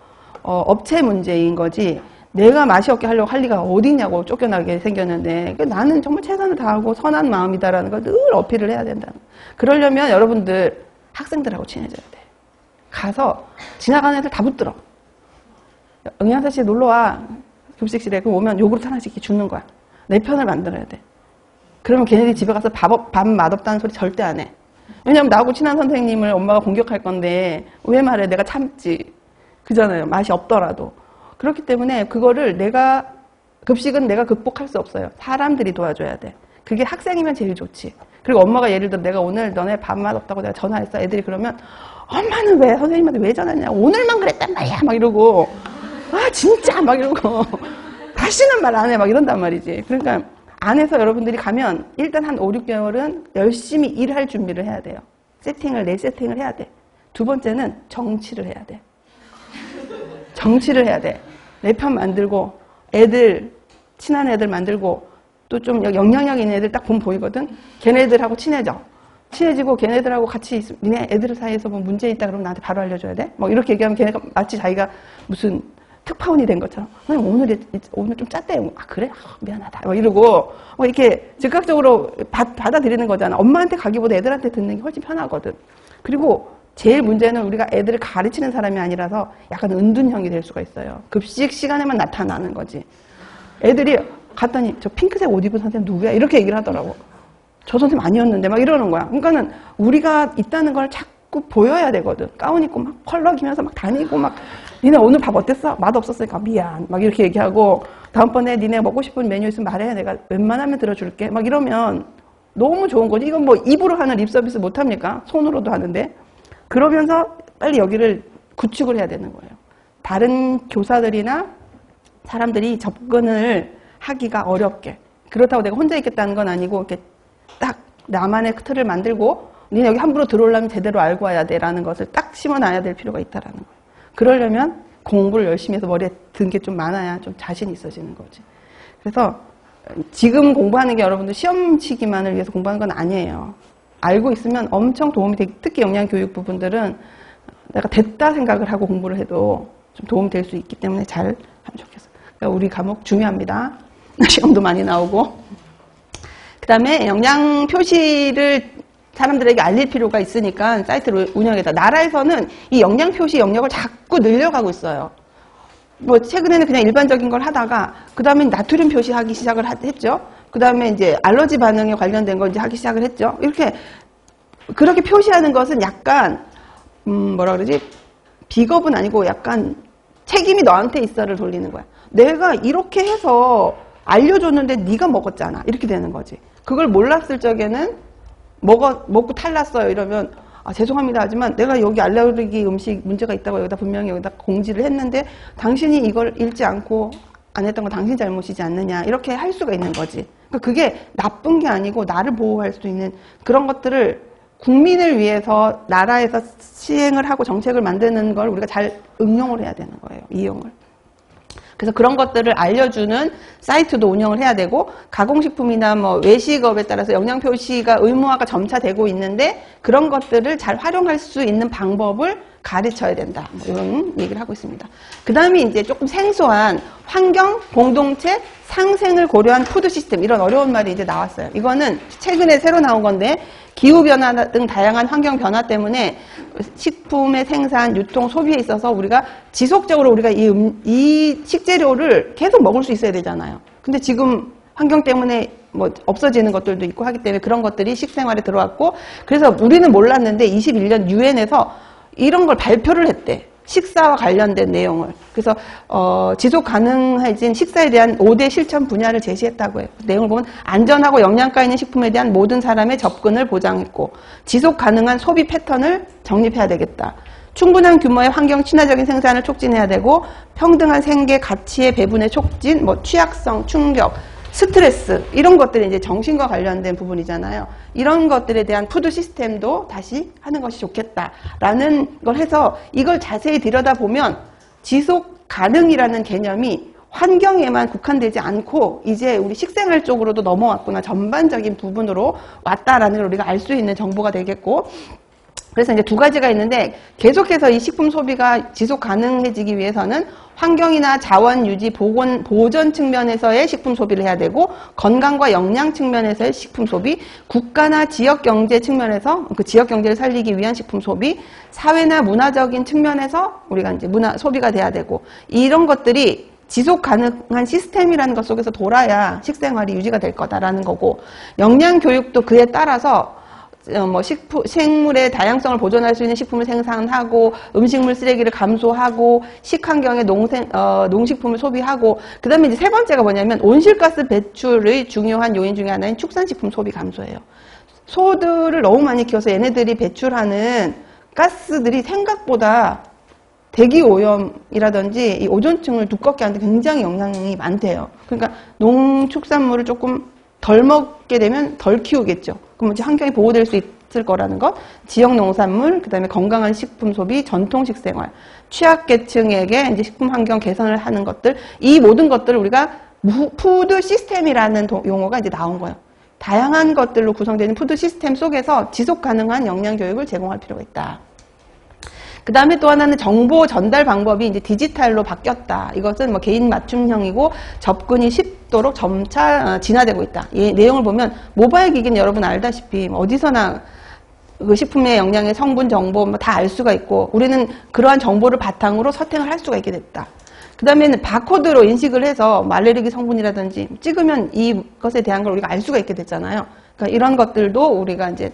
업체 문제인 거지 내가 맛이 없게 하려고 할 리가 어디 있냐고. 쫓겨나게 생겼는데 나는 정말 최선을 다하고 선한 마음이다라는 걸 늘 어필을 해야 된다는. 그러려면 여러분들 학생들하고 친해져야 돼. 가서 지나가는 애들 다 붙들어. 영양사실 놀러와 급식실에. 그럼 오면 요구르트 하나씩 이렇게 주는 거야. 내 편을 만들어야 돼. 그러면 걔네들이 집에 가서 밥 맛없다는 소리 절대 안 해. 왜냐면 나하고 친한 선생님을 엄마가 공격할 건데 왜 말해. 내가 참지. 그잖아요. 맛이 없더라도. 그렇기 때문에 그거를 급식은 내가 극복할 수 없어요. 사람들이 도와줘야 돼. 그게 학생이면 제일 좋지. 그리고 엄마가 예를 들어 내가 오늘 너네 밥 맛없다고 내가 전화했어. 애들이 그러면 엄마는 왜 선생님한테 왜 전화했냐. 오늘만 그랬단 말이야. 막 이러고 진짜 막 이러고 다시는 말 안 해. 막 이런단 말이지. 그러니까 안에서 여러분들이 가면 일단 한 5, 6개월은 열심히 일할 준비를 해야 돼요. 내 세팅을 해야 돼. 두 번째는 정치를 해야 돼. 정치를 해야 돼. 내 편 만들고 친한 애들 만들고 또 좀 영향력 있는 애들 딱 보면 보이거든. 걔네들하고 친해지고 걔네들하고 같이 있으면 니네 애들 사이에서 뭐 문제 있다 그러면 나한테 바로 알려줘야 돼. 뭐 이렇게 얘기하면 걔네가 마치 자기가 무슨 특파원이 된 것처럼 오늘 좀 짰대. 그래? 미안하다. 막 이러고 이렇게 즉각적으로 받아들이는 거잖아. 엄마한테 가기보다 애들한테 듣는 게 훨씬 편하거든. 그리고 제일 문제는 우리가 애들을 가르치는 사람이 아니라서 약간 은둔형이 될 수가 있어요. 급식 시간에만 나타나는 거지. 애들이 갔더니 저 핑크색 옷 입은 선생님 누구야? 이렇게 얘기를 하더라고. 저 선생님 아니었는데 막 이러는 거야. 그러니까는 우리가 있다는 걸 자꾸 보여야 되거든. 가운 입고 막 펄럭이면서 막 다니고 막 니네 오늘 밥 어땠어? 맛 없었으니까 미안. 막 이렇게 얘기하고 다음번에 니네 먹고 싶은 메뉴 있으면 말해. 내가 웬만하면 들어줄게. 막 이러면 너무 좋은 거지. 이건 뭐 입으로 하는 립 서비스 못 합니까? 손으로도 하는데. 그러면서 빨리 여기를 구축을 해야 되는 거예요. 다른 교사들이나 사람들이 접근을 하기가 어렵게. 그렇다고 내가 혼자 있겠다는 건 아니고 이렇게 딱 나만의 틀을 만들고 니네 여기 함부로 들어오려면 제대로 알고 와야 돼라는 것을 딱 심어놔야 될 필요가 있다라는 거예요. 그러려면 공부를 열심히 해서 머리에 든 게 좀 많아야 좀 자신이 있어지는 거지. 그래서 지금 공부하는 게 여러분들 시험치기만을 위해서 공부하는 건 아니에요. 알고 있으면 엄청 도움이 되고, 특히 영양교육 부분들은 내가 됐다 생각을 하고 공부를 해도 좀 도움이 될 수 있기 때문에 잘 하면 좋겠어요. 그러니까 우리 과목 중요합니다. 시험도 많이 나오고. 그 다음에 영양 표시를 사람들에게 알릴 필요가 있으니까 사이트를 운영했다. 나라에서는 이 영양 표시 영역을 자꾸 늘려가고 있어요. 뭐 최근에는 그냥 일반적인 걸 하다가 그 다음에 나트륨 표시하기 시작을 했죠. 그 다음에 이제 알러지 반응에 관련된 걸 이제 하기 시작을 했죠. 이렇게 그렇게 표시하는 것은 약간 뭐라 그러지? 비겁은 아니고 약간 책임이 너한테 있어를 돌리는 거야. 내가 이렇게 해서 알려줬는데 네가 먹었잖아. 이렇게 되는 거지. 그걸 몰랐을 적에는 먹고 탈났어요. 이러면 죄송합니다. 하지만 내가 여기 알레르기 음식 문제가 있다고 여기다 분명히 여기다 공지를 했는데 당신이 이걸 읽지 않고 안 했던 건 당신 잘못이지 않느냐. 이렇게 할 수가 있는 거지. 그러니까 그게 나쁜 게 아니고 나를 보호할 수 있는 그런 것들을 국민을 위해서 나라에서 시행을 하고 정책을 만드는 걸 우리가 잘 응용을 해야 되는 거예요. 이용을. 그래서 그런 것들을 알려주는 사이트도 운영을 해야 되고, 가공식품이나 뭐 외식업에 따라서 영양 표시가 의무화가 점차 되고 있는데 그런 것들을 잘 활용할 수 있는 방법을 가르쳐야 된다. 뭐 이런 얘기를 하고 있습니다. 그 다음에 이제 조금 생소한 환경, 공동체, 상생을 고려한 푸드 시스템, 이런 어려운 말이 이제 나왔어요. 이거는 최근에 새로 나온 건데, 기후변화 등 다양한 환경 변화 때문에 식품의 생산, 유통, 소비에 있어서 우리가 지속적으로 우리가 이 식재료를 계속 먹을 수 있어야 되잖아요. 근데 지금 환경 때문에 뭐 없어지는 것들도 있고 하기 때문에 그런 것들이 식생활에 들어왔고, 그래서 우리는 몰랐는데 21년 유엔에서 이런 걸 발표를 했대. 식사와 관련된 내용을. 그래서 지속 가능해진 식사에 대한 5대 실천 분야를 제시했다고 해요. 내용을 보면 안전하고 영양가 있는 식품에 대한 모든 사람의 접근을 보장했고, 지속 가능한 소비 패턴을 정립해야 되겠다. 충분한 규모의 환경 친화적인 생산을 촉진해야 되고, 평등한 생계 가치의 배분의 촉진, 뭐 취약성, 충격, 스트레스, 이런 것들이 이제 정신과 관련된 부분이잖아요. 이런 것들에 대한 푸드 시스템도 다시 하는 것이 좋겠다라는 걸 해서, 이걸 자세히 들여다보면 지속 가능이라는 개념이 환경에만 국한되지 않고 이제 우리 식생활 쪽으로도 넘어왔구나, 전반적인 부분으로 왔다라는 걸 우리가 알 수 있는 정보가 되겠고, 그래서 이제 두 가지가 있는데, 계속해서 이 식품 소비가 지속 가능해지기 위해서는 환경이나 자원 유지, 보존 측면에서의 식품 소비를 해야 되고, 건강과 영양 측면에서의 식품 소비, 국가나 지역 경제 측면에서 그 지역 경제를 살리기 위한 식품 소비, 사회나 문화적인 측면에서 우리가 이제 소비가 돼야 되고, 이런 것들이 지속 가능한 시스템이라는 것 속에서 돌아야 식생활이 유지가 될 거다라는 거고, 영양 교육도 그에 따라서 생물의 다양성을 보존할 수 있는 식품을 생산하고, 음식물 쓰레기를 감소하고, 식환경의 농식품을 소비하고, 그 다음에 이제 세 번째가 뭐냐면, 온실가스 배출의 중요한 요인 중에 하나인 축산식품 소비 감소예요. 소들을 너무 많이 키워서 얘네들이 배출하는 가스들이 생각보다 대기 오염이라든지 이 오존층을 두껍게 하는데 굉장히 영향이 많대요. 그러니까 농축산물을 조금 덜 먹게 되면 덜 키우겠죠. 그럼 이제 환경이 보호될 수 있을 거라는 것, 지역 농산물, 그 다음에 건강한 식품 소비, 전통 식생활, 취약계층에게 이제 식품 환경 개선을 하는 것들, 이 모든 것들을 우리가 푸드 시스템이라는 용어가 이제 나온 거예요. 다양한 것들로 구성되는 푸드 시스템 속에서 지속 가능한 영양 교육을 제공할 필요가 있다. 그 다음에 또 하나는 정보 전달 방법이 이제 디지털로 바뀌었다. 이것은 뭐 개인 맞춤형이고 접근이 쉽도록 점차 진화되고 있다. 이 내용을 보면 모바일 기기는 여러분 알다시피 어디서나 그 식품의 영양의 성분 정보 다 알 수가 있고, 우리는 그러한 정보를 바탕으로 선택을 할 수가 있게 됐다. 그 다음에는 바코드로 인식을 해서 알레르기 성분이라든지 찍으면 이것에 대한 걸 우리가 알 수가 있게 됐잖아요. 그러니까 이런 것들도 우리가 이제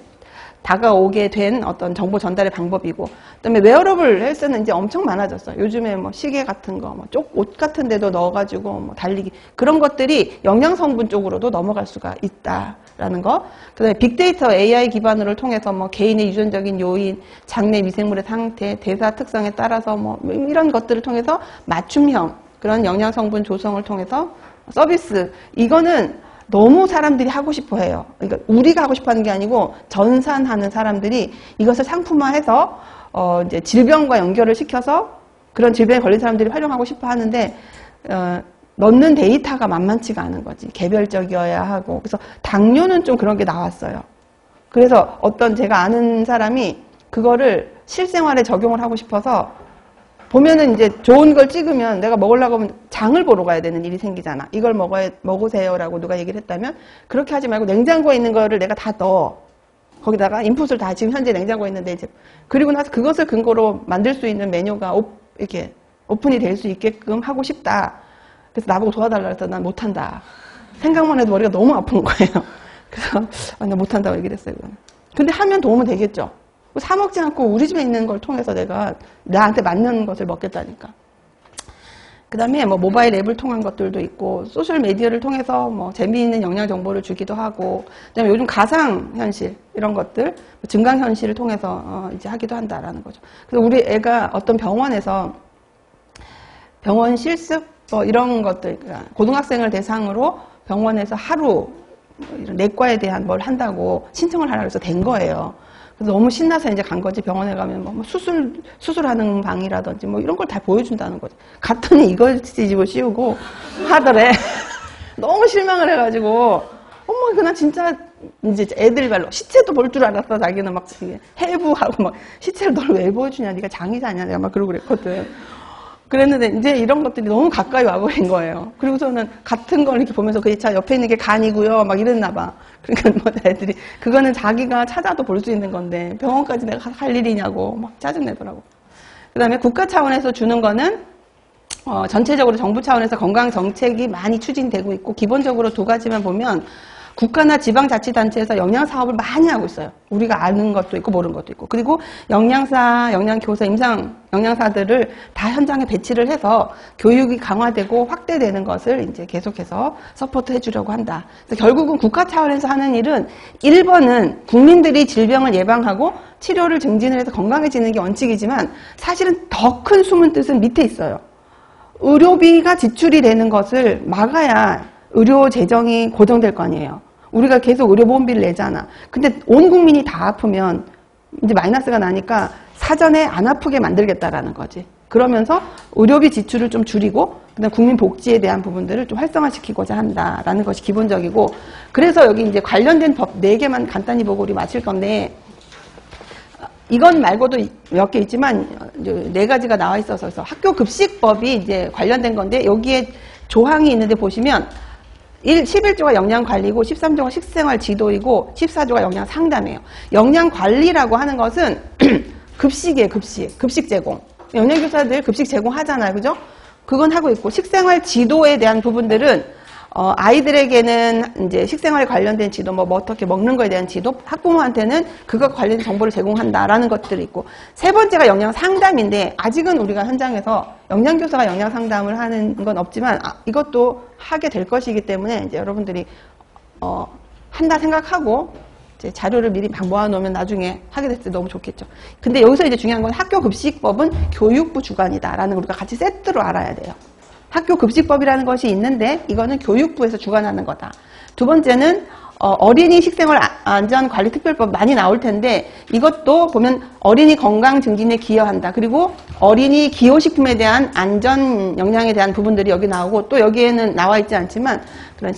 다가오게 된 어떤 정보 전달의 방법이고, 그다음에 웨어러블 헬스는 이제 엄청 많아졌어요. 요즘에 뭐 시계 같은 거, 뭐 옷 같은 데도 넣어가지고 뭐 달리기, 그런 것들이 영양 성분 쪽으로도 넘어갈 수가 있다라는 거. 그다음에 빅데이터 AI 기반으로를 통해서 뭐 개인의 유전적인 요인, 장내 미생물의 상태, 대사 특성에 따라서 뭐 이런 것들을 통해서 맞춤형 그런 영양 성분 조성을 통해서 서비스, 이거는 너무 사람들이 하고 싶어 해요. 그러니까 우리가 하고 싶어 하는 게 아니고 전산하는 사람들이 이것을 상품화해서 이제 질병과 연결을 시켜서 그런 질병에 걸린 사람들이 활용하고 싶어 하는데, 넣는 데이터가 만만치가 않은 거지. 개별적이어야 하고. 그래서 당뇨는 좀 그런 게 나왔어요. 그래서 어떤 제가 아는 사람이 그거를 실생활에 적용을 하고 싶어서, 보면은 이제 좋은 걸 찍으면 내가 먹으려고 하면 장을 보러 가야 되는 일이 생기잖아. 이걸 먹으세요라고 누가 얘기를 했다면, 그렇게 하지 말고 냉장고에 있는 거를 내가 다 넣어. 거기다가 인풋을 다 지금 현재 냉장고에 있는데, 이제 그리고 나서 그것을 근거로 만들 수 있는 메뉴가 이렇게 오픈이 될 수 있게끔 하고 싶다. 그래서 나보고 도와달라 해서 난 못한다. 생각만 해도 머리가 너무 아픈 거예요. 그래서 나 못한다고 얘기를 했어요. 근데 하면 도움은 되겠죠. 사 먹지 않고 우리 집에 있는 걸 통해서 내가 나한테 맞는 것을 먹겠다니까. 그 다음에 뭐 모바일 앱을 통한 것들도 있고, 소셜 미디어를 통해서 뭐 재미있는 영양 정보를 주기도 하고, 그다음에 요즘 가상 현실 이런 것들, 증강 현실을 통해서 이제 하기도 한다라는 거죠. 그래서 우리 애가 어떤 병원에서 병원 실습 뭐 이런 것들, 고등학생을 대상으로 병원에서 하루 이런 내과에 대한 뭘 한다고 신청을 하라 그래서 된 거예요. 그래서 너무 신나서 이제 간 거지. 병원에 가면 뭐 수술하는 방이라든지 뭐 이런 걸 다 보여준다는 거지. 갔더니 이걸 뒤집어 씌우고 하더래. 너무 실망을 해가지고, 어머, 이거 나 진짜 이제 애들 발로 시체도 볼 줄 알았어. 자기는 막 해부하고 막, 시체를 널 왜 보여주냐. 네가 장의사냐. 내가 막 그러고 그랬거든. 그랬는데 이제 이런 것들이 너무 가까이 와버린 거예요. 그리고서는 같은 걸 이렇게 보면서 그 차 옆에 있는 게 간이고요. 막 이랬나 봐. 그러니까 뭐 애들이 그거는 자기가 찾아도 볼 수 있는 건데 병원까지 내가 할 일이냐고 막 짜증내더라고. 그 다음에 국가 차원에서 주는 거는 전체적으로 정부 차원에서 건강 정책이 많이 추진되고 있고 기본적으로 두 가지만 보면 국가나 지방자치단체에서 영양사업을 많이 하고 있어요. 우리가 아는 것도 있고 모르는 것도 있고. 그리고 영양사, 영양교사, 임상 영양사들을 다 현장에 배치를 해서 교육이 강화되고 확대되는 것을 이제 계속해서 서포트 해주려고 한다. 그래서 결국은 국가 차원에서 하는 일은 1번은 국민들이 질병을 예방하고 치료를 증진을 해서 건강해지는 게 원칙이지만 사실은 더 큰 숨은 뜻은 밑에 있어요. 의료비가 지출이 되는 것을 막아야 의료 재정이 고정될 거 아니에요. 우리가 계속 의료보험비를 내잖아. 근데 온 국민이 다 아프면 이제 마이너스가 나니까 사전에 안 아프게 만들겠다라는 거지. 그러면서 의료비 지출을 좀 줄이고 그다음 국민 복지에 대한 부분들을 좀 활성화시키고자 한다라는 것이 기본적이고 그래서 여기 이제 관련된 법 4개만 간단히 보고 우리 마칠 건데 이건 말고도 몇 개 있지만 4가지가 나와 있어서 학교 급식법이 이제 관련된 건데 여기에 조항이 있는데 보시면 11조가 영양관리고 13조가 식생활 지도이고 14조가 영양상담이에요. 영양관리라고 하는 것은 급식이에요. 급식 제공. 영양교사들 급식 제공하잖아요. 그죠? 그건 하고 있고 식생활 지도에 대한 부분들은 아이들에게는 이제 식생활에 관련된 지도, 뭐 어떻게 먹는 거에 대한 지도, 학부모한테는 그거 관련된 정보를 제공한다라는 것들이 있고, 세 번째가 영양 상담인데, 아직은 우리가 현장에서 영양교사가 영양 상담을 하는 건 없지만, 이것도 하게 될 것이기 때문에, 이제 여러분들이, 한다 생각하고, 이제 자료를 미리 막 모아놓으면 나중에 하게 됐을 때 너무 좋겠죠. 근데 여기서 이제 중요한 건 학교 급식법은 교육부 주관이다라는 걸 우리가 같이 세트로 알아야 돼요. 학교 급식법이라는 것이 있는데 이거는 교육부에서 주관하는 거다. 두 번째는 어린이 식생활 안전관리특별법 많이 나올 텐데 이것도 보면 어린이 건강 증진에 기여한다. 그리고 어린이 기호식품에 대한 안전 영양에 대한 부분들이 여기 나오고 또 여기에는 나와 있지 않지만 그런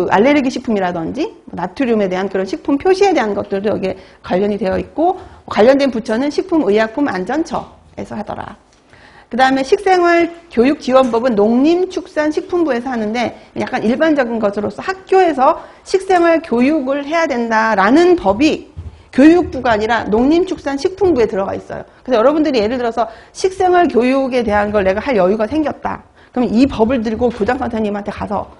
알레르기 식품이라든지 나트륨에 대한 그런 식품 표시에 대한 것들도 여기에 관련이 되어 있고 관련된 부처는 식품의약품안전처에서 하더라. 그 다음에 식생활교육지원법은 농림축산식품부에서 하는데 약간 일반적인 것으로서 학교에서 식생활 교육을 해야 된다라는 법이 교육부가 아니라 농림축산식품부에 들어가 있어요. 그래서 여러분들이 예를 들어서 식생활 교육에 대한 걸 내가 할 여유가 생겼다. 그럼 이 법을 들고 교장 선생님한테 가서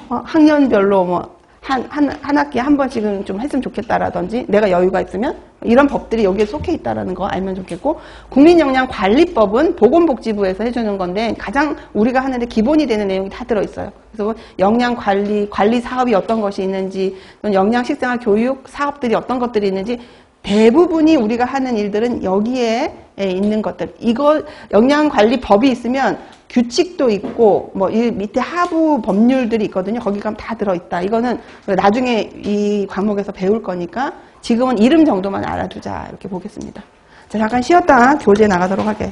학년별로 뭐 한 학기에 한 번씩은 좀 했으면 좋겠다라든지 내가 여유가 있으면 이런 법들이 여기에 속해 있다라는 거 알면 좋겠고 국민영양관리법은 보건복지부에서 해주는 건데 가장 우리가 하는데 기본이 되는 내용이 다 들어있어요. 그래서 영양관리 사업이 어떤 것이 있는지 영양식생활 교육 사업들이 어떤 것들이 있는지 대부분이 우리가 하는 일들은 여기에 있는 것들. 이거 영양관리법이 있으면 규칙도 있고 뭐 이 밑에 하부 법률들이 있거든요. 거기 가면 다 들어있다. 이거는 나중에 이 과목에서 배울 거니까 지금은 이름 정도만 알아두자 이렇게 보겠습니다. 자, 잠깐 쉬었다가 교재 나가도록 할게요.